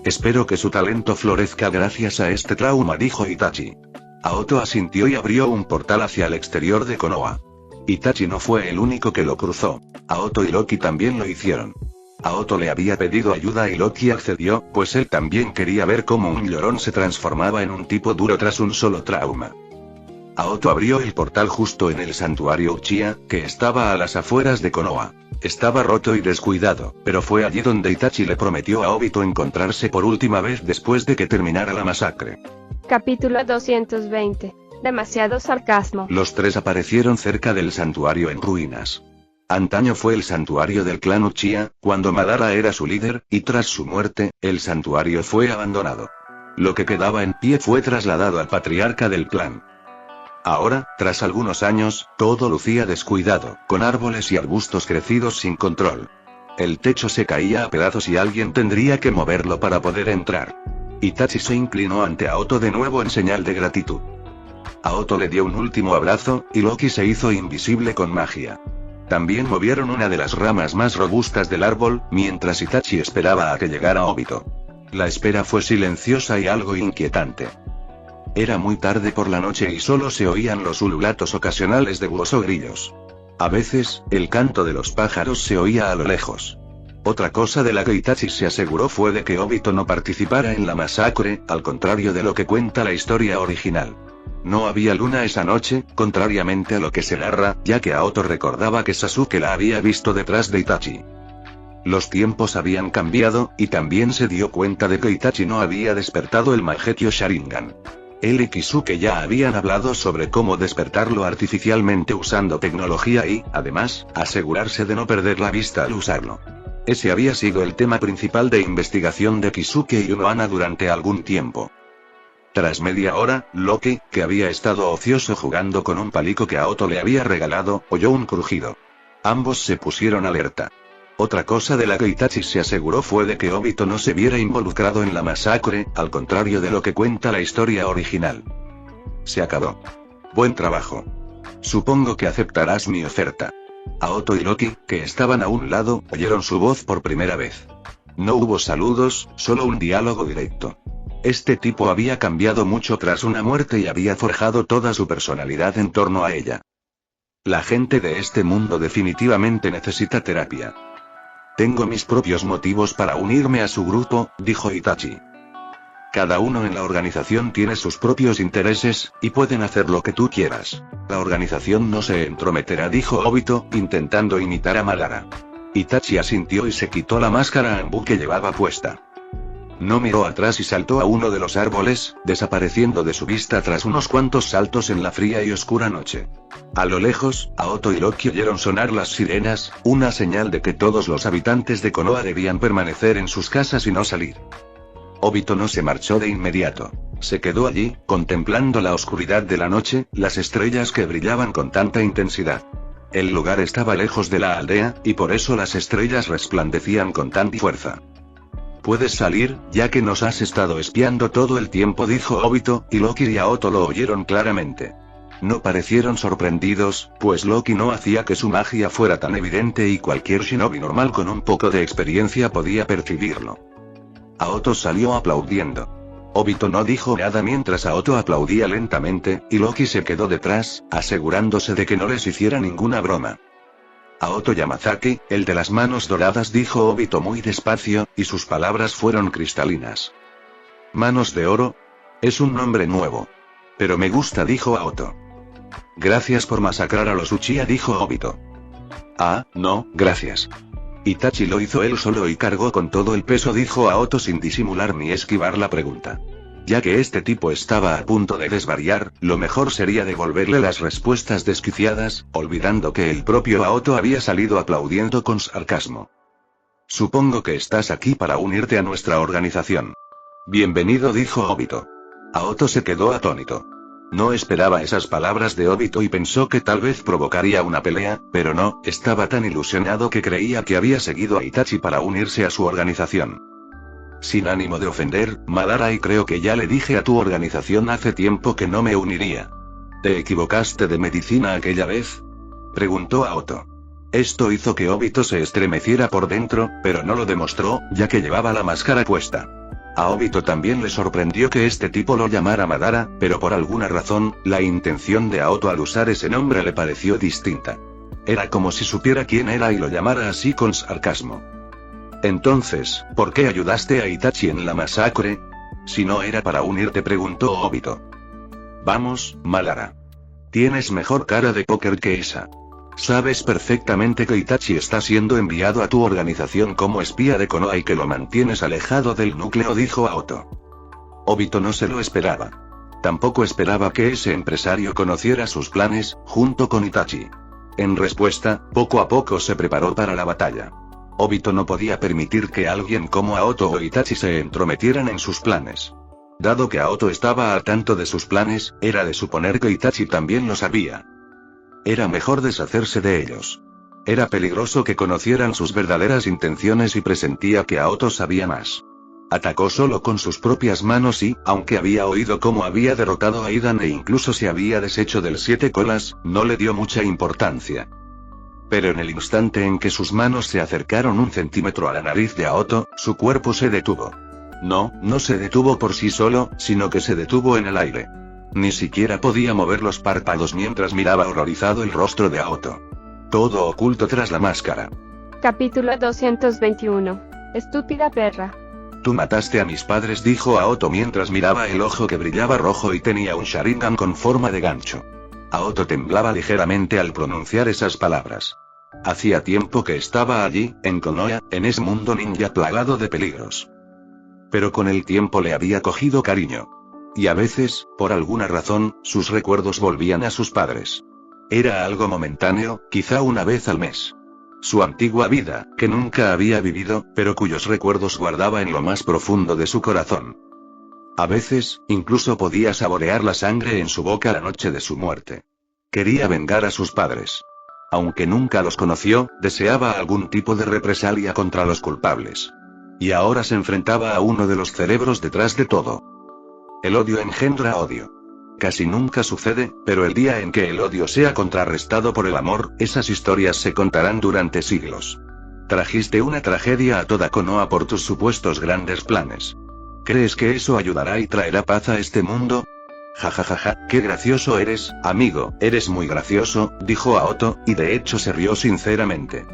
Espero que su talento florezca gracias a este trauma, dijo Itachi. Aoto asintió y abrió un portal hacia el exterior de Konoha. Itachi no fue el único que lo cruzó. Aoto y Loki también lo hicieron. Aoto le había pedido ayuda y Loki accedió, pues él también quería ver cómo un llorón se transformaba en un tipo duro tras un solo trauma. Aoto abrió el portal justo en el santuario Uchiha, que estaba a las afueras de Konoha. Estaba roto y descuidado, pero fue allí donde Itachi le prometió a Obito encontrarse por última vez después de que terminara la masacre. Capítulo 220. Demasiado sarcasmo. Los tres aparecieron cerca del santuario en ruinas. Antaño fue el santuario del clan Uchiha, cuando Madara era su líder, y tras su muerte, el santuario fue abandonado. Lo que quedaba en pie fue trasladado al patriarca del clan. Ahora, tras algunos años, todo lucía descuidado, con árboles y arbustos crecidos sin control. El techo se caía a pedazos y alguien tendría que moverlo para poder entrar. Itachi se inclinó ante Aoto de nuevo en señal de gratitud. Aoto le dio un último abrazo, y Loki se hizo invisible con magia. También movieron una de las ramas más robustas del árbol, mientras Itachi esperaba a que llegara Obito. La espera fue silenciosa y algo inquietante. Era muy tarde por la noche y solo se oían los ululatos ocasionales de búhos o grillos. A veces, el canto de los pájaros se oía a lo lejos. Otra cosa de la que Itachi se aseguró fue de que Obito no participara en la masacre, al contrario de lo que cuenta la historia original. No había luna esa noche, contrariamente a lo que se narra, ya que Aoto recordaba que Sasuke la había visto detrás de Itachi. Los tiempos habían cambiado, y también se dio cuenta de que Itachi no había despertado el Mangekyou Sharingan. Él y Kisuke ya habían hablado sobre cómo despertarlo artificialmente usando tecnología y, además, asegurarse de no perder la vista al usarlo. Ese había sido el tema principal de investigación de Kisuke y Unohana durante algún tiempo. Tras media hora, Loki, que había estado ocioso jugando con un palico que Aoto le había regalado, oyó un crujido. Ambos se pusieron alerta. Otra cosa de la que Itachi se aseguró fue de que Obito no se viera involucrado en la masacre, al contrario de lo que cuenta la historia original. Se acabó. Buen trabajo. Supongo que aceptarás mi oferta. Aoto y Loki, que estaban a un lado, oyeron su voz por primera vez. No hubo saludos, solo un diálogo directo. Este tipo había cambiado mucho tras una muerte y había forjado toda su personalidad en torno a ella. La gente de este mundo definitivamente necesita terapia. Tengo mis propios motivos para unirme a su grupo, dijo Itachi. Cada uno en la organización tiene sus propios intereses, y pueden hacer lo que tú quieras. La organización no se entrometerá, dijo Obito, intentando imitar a Madara. Itachi asintió y se quitó la máscara Anbu que llevaba puesta. No miró atrás y saltó a uno de los árboles, desapareciendo de su vista tras unos cuantos saltos en la fría y oscura noche. A lo lejos, Aoto y Loki oyeron sonar las sirenas, una señal de que todos los habitantes de Konoha debían permanecer en sus casas y no salir. Obito no se marchó de inmediato. Se quedó allí, contemplando la oscuridad de la noche, las estrellas que brillaban con tanta intensidad. El lugar estaba lejos de la aldea, y por eso las estrellas resplandecían con tanta fuerza. Puedes salir, ya que nos has estado espiando todo el tiempo, dijo Obito, y Loki y Aoto lo oyeron claramente. No parecieron sorprendidos, pues Loki no hacía que su magia fuera tan evidente y cualquier shinobi normal con un poco de experiencia podía percibirlo. Aoto salió aplaudiendo. Obito no dijo nada mientras Aoto aplaudía lentamente, y Loki se quedó detrás, asegurándose de que no les hiciera ninguna broma. Aoto Yamazaki, el de las manos doradas, dijo Obito muy despacio, y sus palabras fueron cristalinas. Manos de oro. Es un nombre nuevo. Pero me gusta, dijo Aoto. Gracias por masacrar a los Uchiha, dijo Obito. Ah, no, gracias. Itachi lo hizo él solo y cargó con todo el peso, dijo Aoto sin disimular ni esquivar la pregunta. Ya que este tipo estaba a punto de desvariar, lo mejor sería devolverle las respuestas desquiciadas, olvidando que el propio Aoto había salido aplaudiendo con sarcasmo. Supongo que estás aquí para unirte a nuestra organización. Bienvenido, dijo Obito. Aoto se quedó atónito. No esperaba esas palabras de Obito y pensó que tal vez provocaría una pelea, pero no, estaba tan ilusionado que creía que había seguido a Itachi para unirse a su organización. Sin ánimo de ofender, Madara, y creo que ya le dije a tu organización hace tiempo que no me uniría. ¿Te equivocaste de medicina aquella vez?, preguntó Aoto. Esto hizo que Obito se estremeciera por dentro, pero no lo demostró, ya que llevaba la máscara puesta. A Obito también le sorprendió que este tipo lo llamara Madara, pero por alguna razón, la intención de Aoto al usar ese nombre le pareció distinta. Era como si supiera quién era y lo llamara así con sarcasmo. Entonces, ¿por qué ayudaste a Itachi en la masacre? Si no era para unirte, preguntó Obito. Vamos, Madara. Tienes mejor cara de póker que esa. Sabes perfectamente que Itachi está siendo enviado a tu organización como espía de Konoha y que lo mantienes alejado del núcleo, dijo Aoto. Obito no se lo esperaba. Tampoco esperaba que ese empresario conociera sus planes, junto con Itachi. En respuesta, poco a poco se preparó para la batalla. Obito no podía permitir que alguien como Aoto o Itachi se entrometieran en sus planes. Dado que Aoto estaba al tanto de sus planes, era de suponer que Itachi también lo sabía. Era mejor deshacerse de ellos. Era peligroso que conocieran sus verdaderas intenciones y presentía que Aoto sabía más. Atacó solo con sus propias manos y, aunque había oído cómo había derrotado a Idan e incluso se había deshecho del siete colas, no le dio mucha importancia. Pero en el instante en que sus manos se acercaron 1 centímetro a la nariz de Aoto, su cuerpo se detuvo. No se detuvo por sí solo, sino que se detuvo en el aire. Ni siquiera podía mover los párpados mientras miraba horrorizado el rostro de Aoto. Todo oculto tras la máscara. Capítulo 221. Estúpida perra. Tú mataste a mis padres, dijo Aoto mientras miraba el ojo que brillaba rojo y tenía un Sharingan con forma de gancho. Aoto temblaba ligeramente al pronunciar esas palabras. Hacía tiempo que estaba allí, en Konoha, en ese mundo ninja plagado de peligros. Pero con el tiempo le había cogido cariño. Y a veces, por alguna razón, sus recuerdos volvían a sus padres. Era algo momentáneo, quizá una vez al mes. Su antigua vida, que nunca había vivido, pero cuyos recuerdos guardaba en lo más profundo de su corazón. A veces, incluso podía saborear la sangre en su boca la noche de su muerte. Quería vengar a sus padres. Aunque nunca los conoció, deseaba algún tipo de represalia contra los culpables. Y ahora se enfrentaba a uno de los cerebros detrás de todo. El odio engendra odio. Casi nunca sucede, pero el día en que el odio sea contrarrestado por el amor, esas historias se contarán durante siglos. Trajiste una tragedia a toda Konoha por tus supuestos grandes planes. ¿Crees que eso ayudará y traerá paz a este mundo? Jajajaja, qué gracioso eres, amigo, eres muy gracioso, dijo Aoto, y de hecho se rió sinceramente.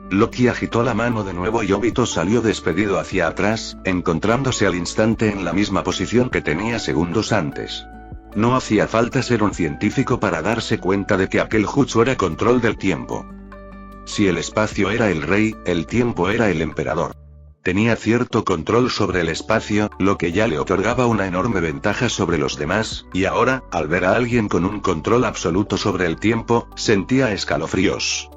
Loki agitó la mano de nuevo y Obito salió despedido hacia atrás, encontrándose al instante en la misma posición que tenía segundos antes. No hacía falta ser un científico para darse cuenta de que aquel jutsu era control del tiempo. Si el espacio era el rey, el tiempo era el emperador. Tenía cierto control sobre el espacio, lo que ya le otorgaba una enorme ventaja sobre los demás, y ahora, al ver a alguien con un control absoluto sobre el tiempo, sentía escalofríos.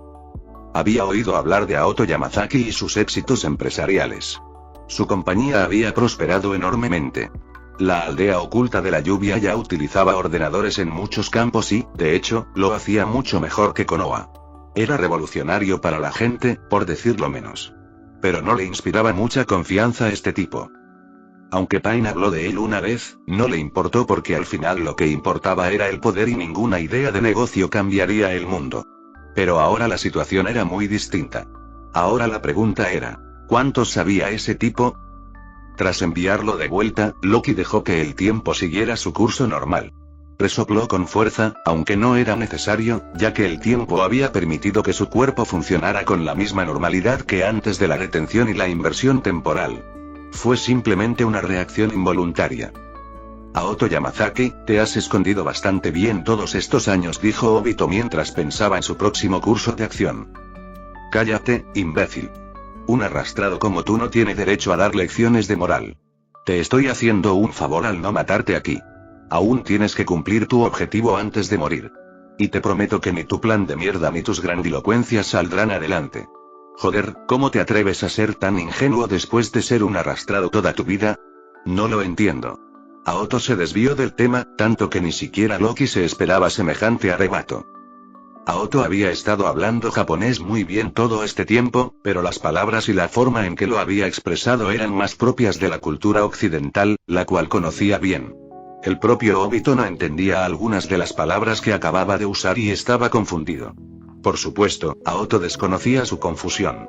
Había oído hablar de Aoto Yamazaki y sus éxitos empresariales. Su compañía había prosperado enormemente. La aldea oculta de la lluvia ya utilizaba ordenadores en muchos campos y, de hecho, lo hacía mucho mejor que Konoha. Era revolucionario para la gente, por decirlo menos. Pero no le inspiraba mucha confianza este tipo. Aunque Pain habló de él una vez, no le importó porque al final lo que importaba era el poder y ninguna idea de negocio cambiaría el mundo. Pero ahora la situación era muy distinta. Ahora la pregunta era, ¿cuánto sabía ese tipo? Tras enviarlo de vuelta, Loki dejó que el tiempo siguiera su curso normal. Resopló con fuerza, aunque no era necesario, ya que el tiempo había permitido que su cuerpo funcionara con la misma normalidad que antes de la retención y la inversión temporal. Fue simplemente una reacción involuntaria. Aoto Yamazaki, te has escondido bastante bien todos estos años, dijo Obito mientras pensaba en su próximo curso de acción. Cállate, imbécil. Un arrastrado como tú no tiene derecho a dar lecciones de moral. Te estoy haciendo un favor al no matarte aquí. Aún tienes que cumplir tu objetivo antes de morir. Y te prometo que ni tu plan de mierda ni tus grandilocuencias saldrán adelante. Joder, ¿cómo te atreves a ser tan ingenuo después de ser un arrastrado toda tu vida? No lo entiendo. Aoto se desvió del tema, tanto que ni siquiera Loki se esperaba semejante arrebato. Aoto había estado hablando japonés muy bien todo este tiempo, pero las palabras y la forma en que lo había expresado eran más propias de la cultura occidental, la cual conocía bien. El propio Obito no entendía algunas de las palabras que acababa de usar y estaba confundido. Por supuesto, Aoto desconocía su confusión.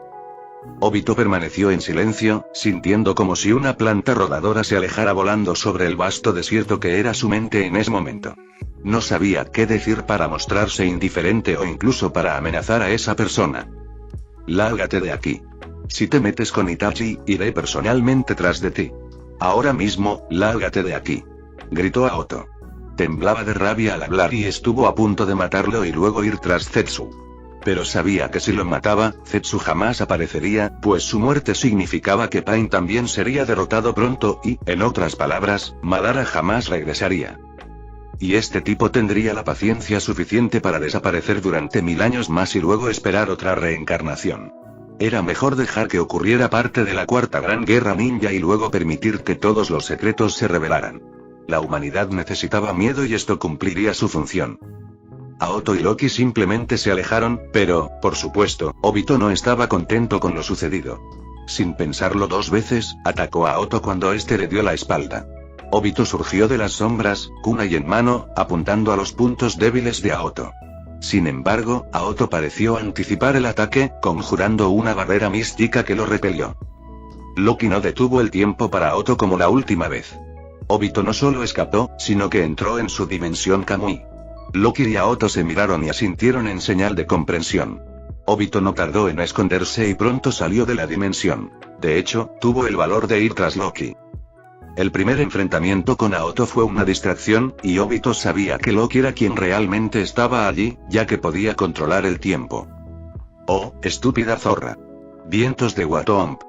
Obito permaneció en silencio, sintiendo como si una planta rodadora se alejara volando sobre el vasto desierto que era su mente en ese momento. No sabía qué decir para mostrarse indiferente o incluso para amenazar a esa persona. Lárgate de aquí. Si te metes con Itachi, iré personalmente tras de ti. Ahora mismo, lárgate de aquí. Gritó Aoto. Temblaba de rabia al hablar y estuvo a punto de matarlo y luego ir tras Zetsu. Pero sabía que si lo mataba, Zetsu jamás aparecería, pues su muerte significaba que Pain también sería derrotado pronto y, en otras palabras, Madara jamás regresaría. Y este tipo tendría la paciencia suficiente para desaparecer durante 1000 años más y luego esperar otra reencarnación. Era mejor dejar que ocurriera parte de la cuarta gran guerra ninja y luego permitir que todos los secretos se revelaran. La humanidad necesitaba miedo y esto cumpliría su función. Aoto y Loki simplemente se alejaron, pero, por supuesto, Obito no estaba contento con lo sucedido. Sin pensarlo dos veces, atacó a Aoto cuando este le dio la espalda. Obito surgió de las sombras, kunai en mano, apuntando a los puntos débiles de Aoto. Sin embargo, Aoto pareció anticipar el ataque, conjurando una barrera mística que lo repelió. Loki no detuvo el tiempo para Aoto como la última vez. Obito no solo escapó, sino que entró en su dimensión Kamui. Loki y Aoto se miraron y asintieron en señal de comprensión. Obito no tardó en esconderse y pronto salió de la dimensión. De hecho, tuvo el valor de ir tras Loki. El primer enfrentamiento con Aoto fue una distracción, y Obito sabía que Loki era quien realmente estaba allí, ya que podía controlar el tiempo. ¡Oh, estúpida zorra! Vientos de Watomp.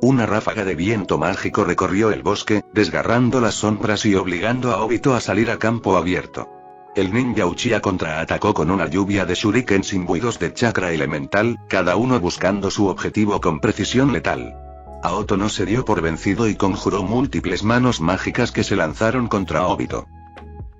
Una ráfaga de viento mágico recorrió el bosque, desgarrando las sombras y obligando a Obito a salir a campo abierto. El ninja Uchiha contraatacó con una lluvia de shurikens imbuidos de chakra elemental, cada uno buscando su objetivo con precisión letal. Aoto no se dio por vencido y conjuró múltiples manos mágicas que se lanzaron contra Obito.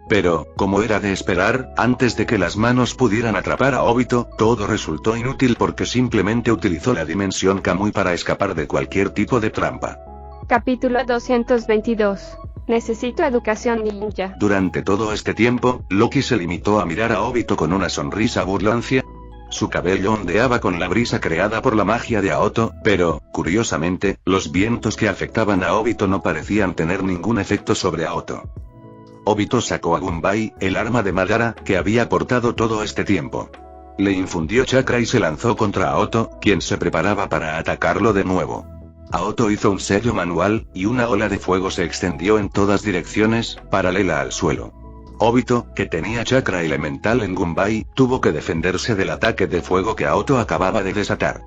Pero, como era de esperar, antes de que las manos pudieran atrapar a Obito, todo resultó inútil porque simplemente utilizó la dimensión Kamui para escapar de cualquier tipo de trampa. Capítulo 222. Necesito educación ninja. Durante todo este tiempo, Loki se limitó a mirar a Obito con una sonrisa burlancia. Su cabello ondeaba con la brisa creada por la magia de Aoto, pero, curiosamente, los vientos que afectaban a Obito no parecían tener ningún efecto sobre Aoto. Obito sacó a Gunbai, el arma de Madara, que había portado todo este tiempo. Le infundió chakra y se lanzó contra Aoto, quien se preparaba para atacarlo de nuevo. Aoto hizo un sello manual, y una ola de fuego se extendió en todas direcciones, paralela al suelo. Obito, que tenía chakra elemental en Gunbai, tuvo que defenderse del ataque de fuego que Aoto acababa de desatar.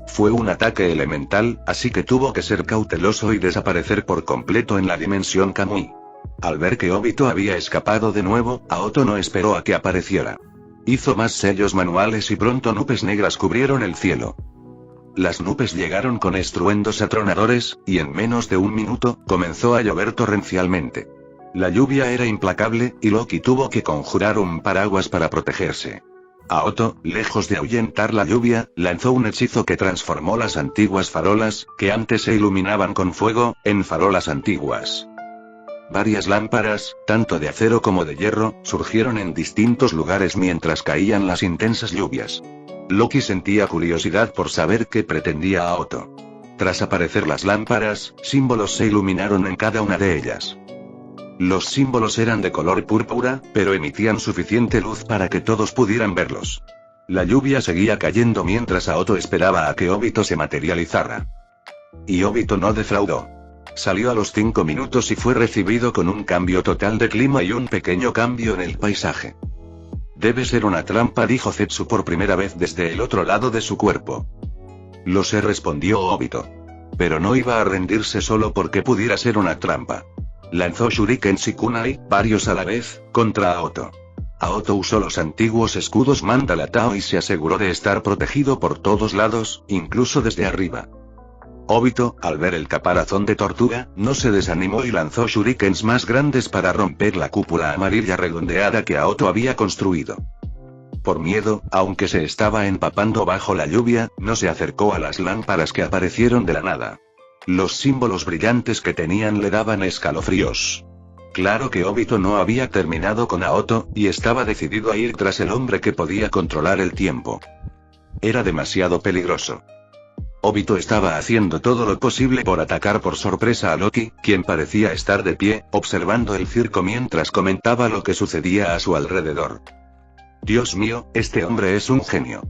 Fue un ataque elemental, así que tuvo que ser cauteloso y desaparecer por completo en la dimensión Kamui. Al ver que Obito había escapado de nuevo, Aoto no esperó a que apareciera. Hizo más sellos manuales y pronto nubes negras cubrieron el cielo. Las nubes llegaron con estruendos atronadores, y en menos de un minuto, comenzó a llover torrencialmente. La lluvia era implacable, y Loki tuvo que conjurar un paraguas para protegerse. Aoto, lejos de ahuyentar la lluvia, lanzó un hechizo que transformó las antiguas farolas, que antes se iluminaban con fuego, en farolas antiguas. Varias lámparas, tanto de acero como de hierro, surgieron en distintos lugares mientras caían las intensas lluvias. Loki sentía curiosidad por saber qué pretendía Aoto. Tras aparecer las lámparas, símbolos se iluminaron en cada una de ellas. Los símbolos eran de color púrpura, pero emitían suficiente luz para que todos pudieran verlos. La lluvia seguía cayendo mientras Aoto esperaba a que Obito se materializara. Y Obito no defraudó. Salió a los 5 minutos y fue recibido con un cambio total de clima y un pequeño cambio en el paisaje. Debe ser una trampa, dijo Zetsu por primera vez desde el otro lado de su cuerpo. Lo sé, respondió Obito. Pero no iba a rendirse solo porque pudiera ser una trampa. Lanzó shurikens y kunai, varios a la vez, contra Aoto. Aoto usó los antiguos escudos Mandala Tao y se aseguró de estar protegido por todos lados, incluso desde arriba. Obito, al ver el caparazón de tortuga, no se desanimó y lanzó shurikens más grandes para romper la cúpula amarilla redondeada que Aoto había construido. Por miedo, aunque se estaba empapando bajo la lluvia, no se acercó a las lámparas que aparecieron de la nada. Los símbolos brillantes que tenían le daban escalofríos. Claro que Obito no había terminado con Aoto, y estaba decidido a ir tras el hombre que podía controlar el tiempo. Era demasiado peligroso. Obito estaba haciendo todo lo posible por atacar por sorpresa a Loki, quien parecía estar de pie, observando el circo mientras comentaba lo que sucedía a su alrededor. Dios mío, este hombre es un genio.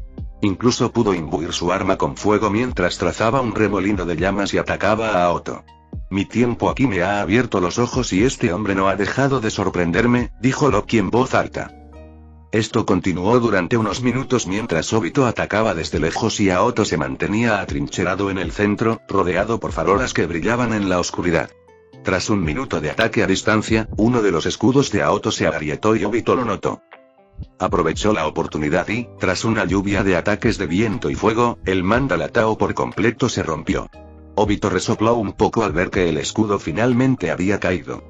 Incluso pudo imbuir su arma con fuego mientras trazaba un remolino de llamas y atacaba a Aoto. Mi tiempo aquí me ha abierto los ojos y este hombre no ha dejado de sorprenderme, dijo Loki en voz alta. Esto continuó durante unos minutos mientras Obito atacaba desde lejos y Aoto se mantenía atrincherado en el centro, rodeado por farolas que brillaban en la oscuridad. Tras un minuto de ataque a distancia, uno de los escudos de Aoto se agrietó y Obito lo notó. Aprovechó la oportunidad y, tras una lluvia de ataques de viento y fuego, el Mandala Tao por completo se rompió. Obito resopló un poco al ver que el escudo finalmente había caído.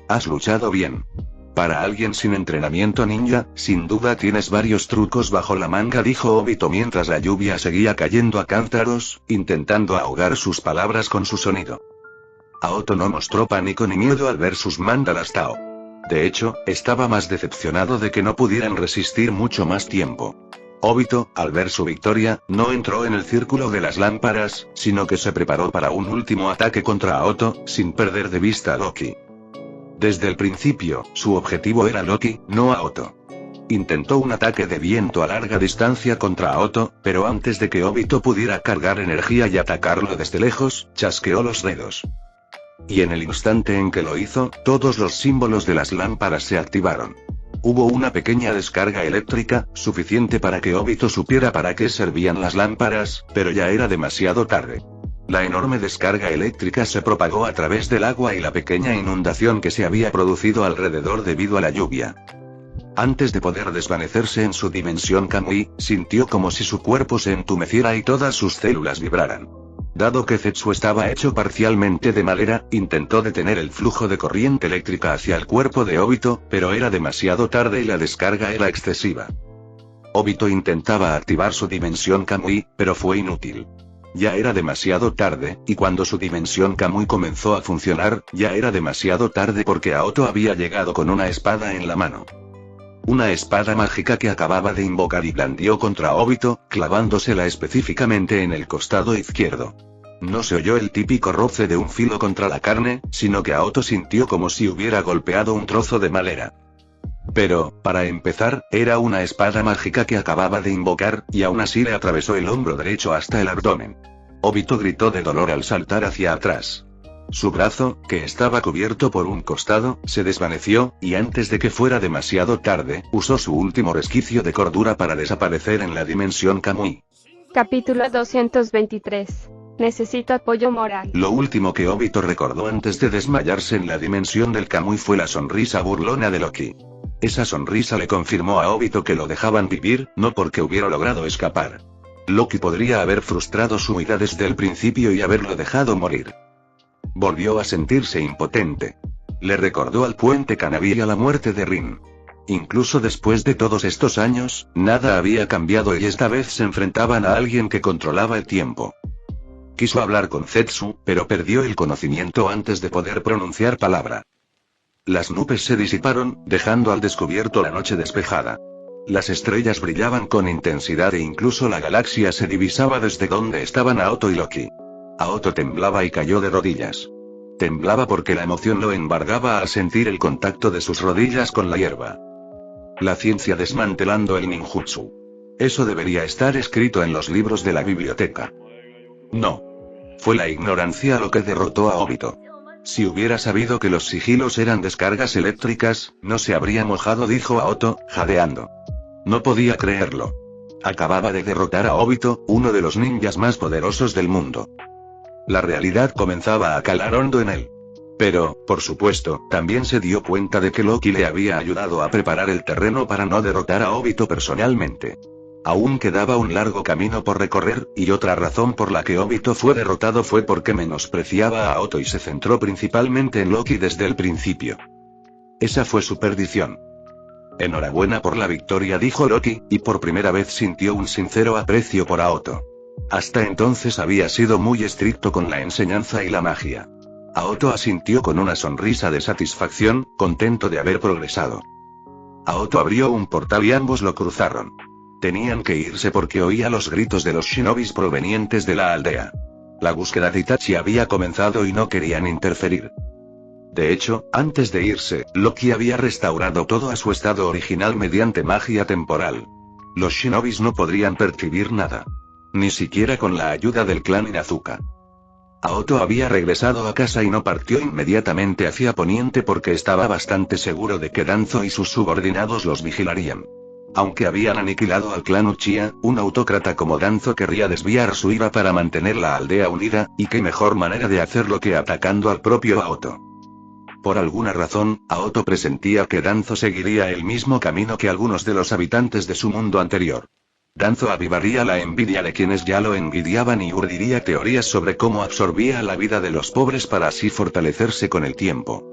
Has luchado bien. Para alguien sin entrenamiento ninja, sin duda tienes varios trucos bajo la manga, dijo Obito mientras la lluvia seguía cayendo a cántaros, intentando ahogar sus palabras con su sonido. Aoto no mostró pánico ni miedo al ver sus mandalas Tao. De hecho, estaba más decepcionado de que no pudieran resistir mucho más tiempo. Obito, al ver su victoria, no entró en el círculo de las lámparas, sino que se preparó para un último ataque contra Aoto, sin perder de vista a Loki. Desde el principio, su objetivo era Loki, no Aoto. Intentó un ataque de viento a larga distancia contra Aoto, pero antes de que Obito pudiera cargar energía y atacarlo desde lejos, chasqueó los dedos. Y en el instante en que lo hizo, todos los símbolos de las lámparas se activaron. Hubo una pequeña descarga eléctrica, suficiente para que Obito supiera para qué servían las lámparas, pero ya era demasiado tarde. La enorme descarga eléctrica se propagó a través del agua y la pequeña inundación que se había producido alrededor debido a la lluvia. Antes de poder desvanecerse en su dimensión Kamui, sintió como si su cuerpo se entumeciera y todas sus células vibraran. Dado que Zetsu estaba hecho parcialmente de madera, intentó detener el flujo de corriente eléctrica hacia el cuerpo de Obito, pero era demasiado tarde y la descarga era excesiva. Obito intentaba activar su dimensión Kamui, pero fue inútil. Ya era demasiado tarde, y cuando su dimensión Kamui comenzó a funcionar, ya era demasiado tarde porque Aoto había llegado con una espada en la mano. Una espada mágica que acababa de invocar y blandió contra Obito, clavándosela específicamente en el costado izquierdo. No se oyó el típico roce de un filo contra la carne, sino que Aoto sintió como si hubiera golpeado un trozo de madera. Pero, para empezar, era una espada mágica que acababa de invocar, y aún así le atravesó el hombro derecho hasta el abdomen. Obito gritó de dolor al saltar hacia atrás. Su brazo, que estaba cubierto por un costado, se desvaneció, y antes de que fuera demasiado tarde, usó su último resquicio de cordura para desaparecer en la dimensión Kamui. Capítulo 223. Necesito apoyo moral. Lo último que Obito recordó antes de desmayarse en la dimensión del Kamui fue la sonrisa burlona de Loki. Esa sonrisa le confirmó a Obito que lo dejaban vivir, no porque hubiera logrado escapar. Loki podría haber frustrado su huida desde el principio y haberlo dejado morir. Volvió a sentirse impotente. Le recordó al puente Kanabi y a la muerte de Rin. Incluso después de todos estos años, nada había cambiado y esta vez se enfrentaban a alguien que controlaba el tiempo. Quiso hablar con Zetsu, pero perdió el conocimiento antes de poder pronunciar palabra. Las nubes se disiparon, dejando al descubierto la noche despejada. Las estrellas brillaban con intensidad e incluso la galaxia se divisaba desde donde estaban Aoto y Loki. Aoto temblaba y cayó de rodillas. Temblaba porque la emoción lo embargaba al sentir el contacto de sus rodillas con la hierba. La ciencia desmantelando el ninjutsu. Eso debería estar escrito en los libros de la biblioteca. No. Fue la ignorancia lo que derrotó a Obito. Si hubiera sabido que los sigilos eran descargas eléctricas, no se habría mojado, dijo Aoto, jadeando. No podía creerlo. Acababa de derrotar a Obito, uno de los ninjas más poderosos del mundo. La realidad comenzaba a calar hondo en él. Pero, por supuesto, también se dio cuenta de que Loki le había ayudado a preparar el terreno para no derrotar a Obito personalmente. Aún quedaba un largo camino por recorrer, y otra razón por la que Obito fue derrotado fue porque menospreciaba a Aoto y se centró principalmente en Loki desde el principio. Esa fue su perdición. Enhorabuena por la victoria, dijo Loki, y por primera vez sintió un sincero aprecio por Aoto. Hasta entonces había sido muy estricto con la enseñanza y la magia. Aoto asintió con una sonrisa de satisfacción, contento de haber progresado. Aoto abrió un portal y ambos lo cruzaron. Tenían que irse porque oía los gritos de los shinobis provenientes de la aldea. La búsqueda de Itachi había comenzado y no querían interferir. De hecho, antes de irse, Loki había restaurado todo a su estado original mediante magia temporal. Los shinobis no podrían percibir nada. Ni siquiera con la ayuda del clan Inazuka. Aoto había regresado a casa y no partió inmediatamente hacia Poniente porque estaba bastante seguro de que Danzo y sus subordinados los vigilarían. Aunque habían aniquilado al clan Uchiha, un autócrata como Danzo querría desviar su ira para mantener la aldea unida, y qué mejor manera de hacerlo que atacando al propio Aoto. Por alguna razón, Aoto presentía que Danzo seguiría el mismo camino que algunos de los habitantes de su mundo anterior. Danzo avivaría la envidia de quienes ya lo envidiaban y urdiría teorías sobre cómo absorbía la vida de los pobres para así fortalecerse con el tiempo.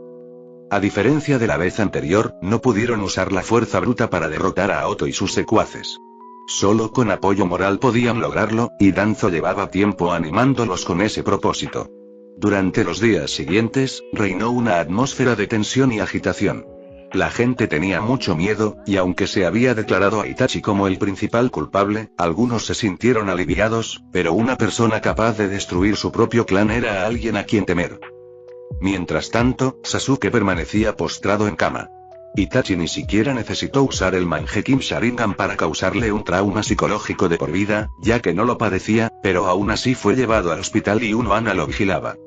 A diferencia de la vez anterior, no pudieron usar la fuerza bruta para derrotar a Aoto y sus secuaces. Solo con apoyo moral podían lograrlo, y Danzo llevaba tiempo animándolos con ese propósito. Durante los días siguientes, reinó una atmósfera de tensión y agitación. La gente tenía mucho miedo, y aunque se había declarado a Itachi como el principal culpable, algunos se sintieron aliviados, pero una persona capaz de destruir su propio clan era alguien a quien temer. Mientras tanto, Sasuke permanecía postrado en cama. Itachi ni siquiera necesitó usar el Mangekyou Sharingan para causarle un trauma psicológico de por vida, ya que no lo padecía, pero aún así fue llevado al hospital y un Ana lo vigilaba.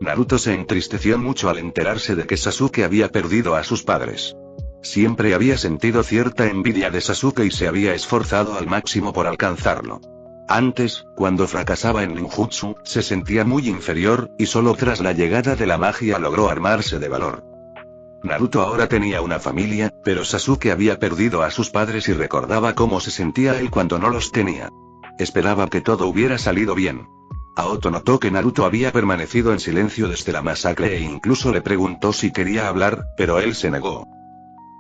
Naruto se entristeció mucho al enterarse de que Sasuke había perdido a sus padres. Siempre había sentido cierta envidia de Sasuke y se había esforzado al máximo por alcanzarlo. Antes, cuando fracasaba en ninjutsu, se sentía muy inferior, y solo tras la llegada de la magia logró armarse de valor. Naruto ahora tenía una familia, pero Sasuke había perdido a sus padres y recordaba cómo se sentía él cuando no los tenía. Esperaba que todo hubiera salido bien. Aoto notó que Naruto había permanecido en silencio desde la masacre e incluso le preguntó si quería hablar, pero él se negó.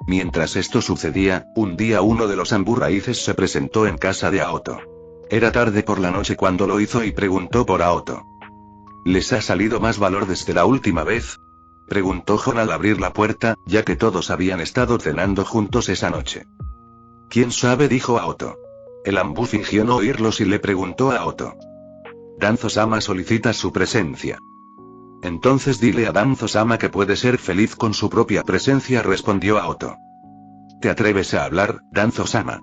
Mientras esto sucedía, un día uno de los Ambu-raíces se presentó en casa de Aoto. Era tarde por la noche cuando lo hizo y preguntó por Aoto. ¿Les ha salido más valor desde la última vez?, preguntó Jon al abrir la puerta, ya que todos habían estado cenando juntos esa noche. ¿Quién sabe?, dijo Aoto. El Ambu fingió no oírlos y le preguntó a Aoto. Danzo-sama solicita su presencia. Entonces dile a Danzo-sama que puede ser feliz con su propia presencia, respondió Aoto. ¿Te atreves a hablar, Danzo-sama?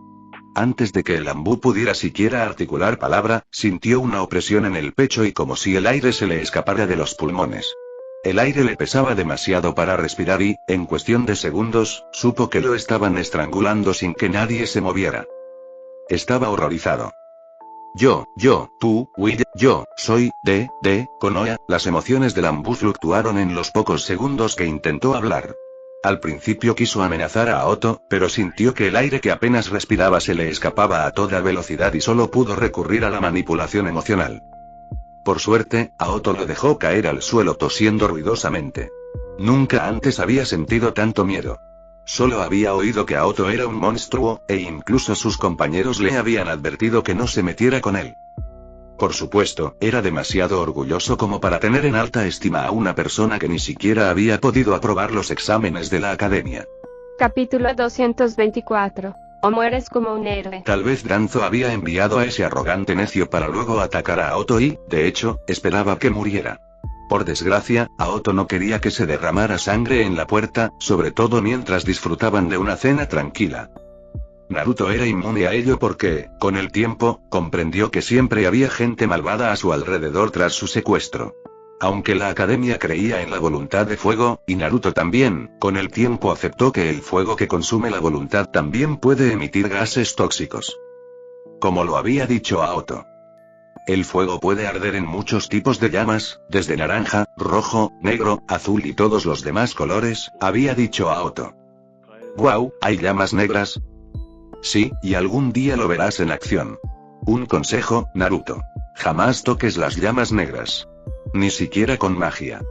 Antes de que el Ambu pudiera siquiera articular palabra, sintió una opresión en el pecho y como si el aire se le escapara de los pulmones. El aire le pesaba demasiado para respirar y, en cuestión de segundos, supo que lo estaban estrangulando sin que nadie se moviera. Estaba horrorizado. Yo soy, Konoha. Las emociones del Ambu fluctuaron en los pocos segundos que intentó hablar. Al principio quiso amenazar a Aoto, pero sintió que el aire que apenas respiraba se le escapaba a toda velocidad y solo pudo recurrir a la manipulación emocional. Por suerte, Aoto lo dejó caer al suelo tosiendo ruidosamente. Nunca antes había sentido tanto miedo. Solo había oído que Aoto era un monstruo, e incluso sus compañeros le habían advertido que no se metiera con él. Por supuesto, era demasiado orgulloso como para tener en alta estima a una persona que ni siquiera había podido aprobar los exámenes de la academia. Capítulo 224. O mueres como un héroe. Tal vez Danzo había enviado a ese arrogante necio para luego atacar a Aoto y, de hecho, esperaba que muriera. Por desgracia, Aoto no quería que se derramara sangre en la puerta, sobre todo mientras disfrutaban de una cena tranquila. Naruto era inmune a ello porque, con el tiempo, comprendió que siempre había gente malvada a su alrededor tras su secuestro. Aunque la academia creía en la voluntad de fuego, y Naruto también, con el tiempo aceptó que el fuego que consume la voluntad también puede emitir gases tóxicos. Como lo había dicho Aoto. El fuego puede arder en muchos tipos de llamas, desde naranja, rojo, negro, azul y todos los demás colores, había dicho Aoto. ¡Guau! ¿Hay llamas negras? Sí, y algún día lo verás en acción. Un consejo, Naruto. Jamás toques las llamas negras. Ni siquiera con magia.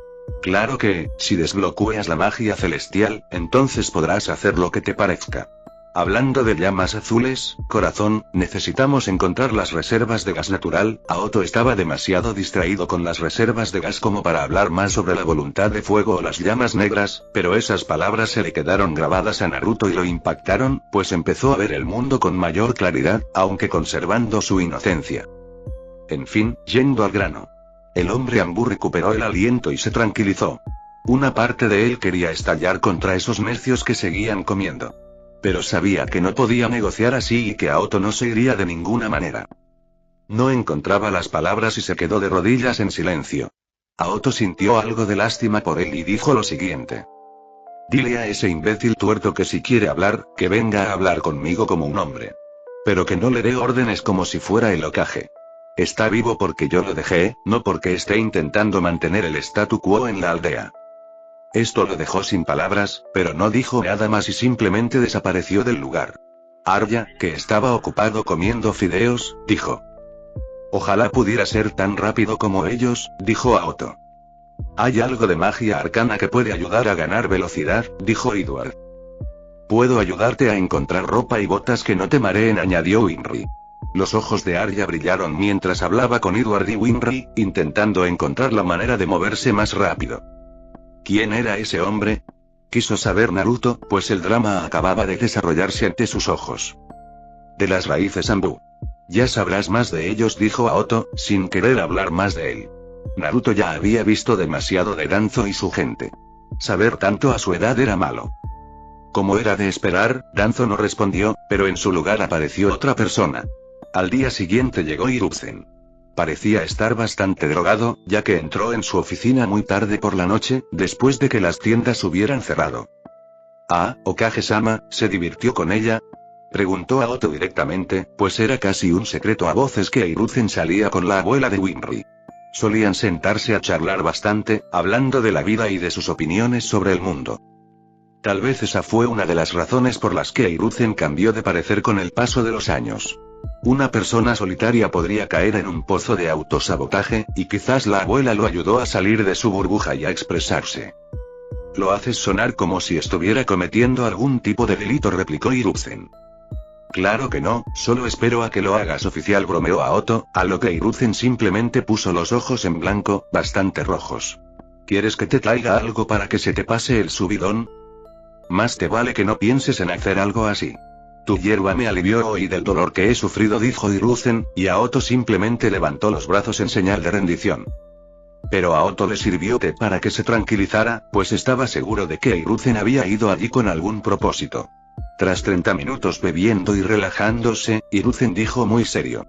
Claro que, si desbloqueas la magia celestial, entonces podrás hacer lo que te parezca. Hablando de llamas azules, corazón, necesitamos encontrar las reservas de gas natural. Aoto estaba demasiado distraído con las reservas de gas como para hablar más sobre la voluntad de fuego o las llamas negras, pero esas palabras se le quedaron grabadas a Naruto y lo impactaron, pues empezó a ver el mundo con mayor claridad, aunque conservando su inocencia. En fin, yendo al grano. El hombre Anbu recuperó el aliento y se tranquilizó. Una parte de él quería estallar contra esos necios que seguían comiendo. Pero sabía que no podía negociar así y que Aoto no se iría de ninguna manera. No encontraba las palabras y se quedó de rodillas en silencio. Aoto sintió algo de lástima por él y dijo lo siguiente. Dile a ese imbécil tuerto que si quiere hablar, que venga a hablar conmigo como un hombre. Pero que no le dé órdenes como si fuera el Hokage. Está vivo porque yo lo dejé, no porque esté intentando mantener el statu quo en la aldea. Esto lo dejó sin palabras, pero no dijo nada más y simplemente desapareció del lugar. Arya, que estaba ocupado comiendo fideos, dijo. Ojalá pudiera ser tan rápido como ellos, dijo Aoto. Hay algo de magia arcana que puede ayudar a ganar velocidad, dijo Edward. Puedo ayudarte a encontrar ropa y botas que no te mareen, añadió Winry. Los ojos de Arya brillaron mientras hablaba con Edward y Winry, intentando encontrar la manera de moverse más rápido. ¿Quién era ese hombre? Quiso saber Naruto, pues el drama acababa de desarrollarse ante sus ojos. De las raíces Anbu. Ya sabrás más de ellos, dijo Aoto, sin querer hablar más de él. Naruto ya había visto demasiado de Danzo y su gente. Saber tanto a su edad era malo. Como era de esperar, Danzo no respondió, pero en su lugar apareció otra persona. Al día siguiente llegó Hiruzen. Parecía estar bastante drogado, ya que entró en su oficina muy tarde por la noche, después de que las tiendas hubieran cerrado. Ah, Hokage-sama, ¿se divirtió con ella? Preguntó Aoto directamente, pues era casi un secreto a voces que Hiruzen salía con la abuela de Winry. Solían sentarse a charlar bastante, hablando de la vida y de sus opiniones sobre el mundo. Tal vez esa fue una de las razones por las que Hiruzen cambió de parecer con el paso de los años. Una persona solitaria podría caer en un pozo de autosabotaje, y quizás la abuela lo ayudó a salir de su burbuja y a expresarse. Lo haces sonar como si estuviera cometiendo algún tipo de delito, replicó Hiruzen. Claro que no, solo espero a que lo hagas oficial, bromeó Aoto, a lo que Hiruzen simplemente puso los ojos en blanco, bastante rojos. ¿Quieres que te traiga algo para que se te pase el subidón? Más te vale que no pienses en hacer algo así. Tu hierba me alivió hoy del dolor que he sufrido, dijo Hiruzen, y Aoto simplemente levantó los brazos en señal de rendición. Pero a Aoto le sirvió té para que se tranquilizara, pues estaba seguro de que Hiruzen había ido allí con algún propósito. Tras 30 minutos bebiendo y relajándose, Hiruzen dijo muy serio.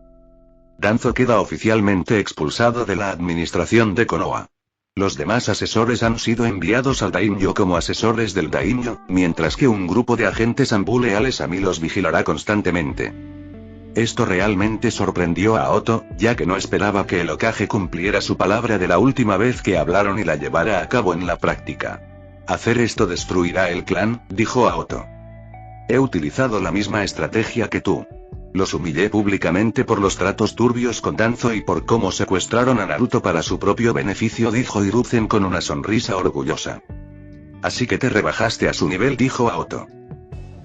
Danzo queda oficialmente expulsado de la administración de Konoha. Los demás asesores han sido enviados al daimyo como asesores del daimyo, mientras que un grupo de agentes Anbu leales a mí los vigilará constantemente. Esto realmente sorprendió a Aoto, ya que no esperaba que el Hokage cumpliera su palabra de la última vez que hablaron y la llevara a cabo en la práctica. Hacer esto destruirá el clan, dijo Aoto. He utilizado la misma estrategia que tú. Los humillé públicamente por los tratos turbios con Danzo y por cómo secuestraron a Naruto para su propio beneficio, dijo Hiruzen con una sonrisa orgullosa. Así que te rebajaste a su nivel, dijo Aoto.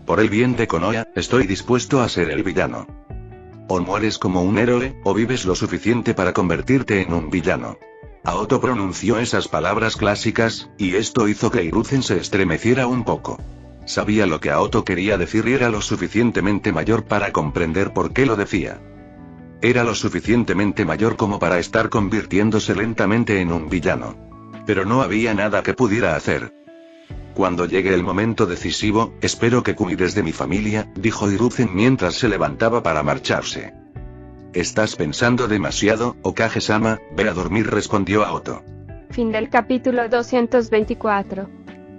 Por el bien de Konoha, estoy dispuesto a ser el villano. O mueres como un héroe, o vives lo suficiente para convertirte en un villano. Aoto pronunció esas palabras clásicas, y esto hizo que Hiruzen se estremeciera un poco. Sabía lo que Aoto quería decir y era lo suficientemente mayor para comprender por qué lo decía. Era lo suficientemente mayor como para estar convirtiéndose lentamente en un villano. Pero no había nada que pudiera hacer. Cuando llegue el momento decisivo, espero que cuides de mi familia, dijo Hiruzen mientras se levantaba para marcharse. Estás pensando demasiado, Okage-sama, ve a dormir, respondió Aoto. Fin del capítulo 224.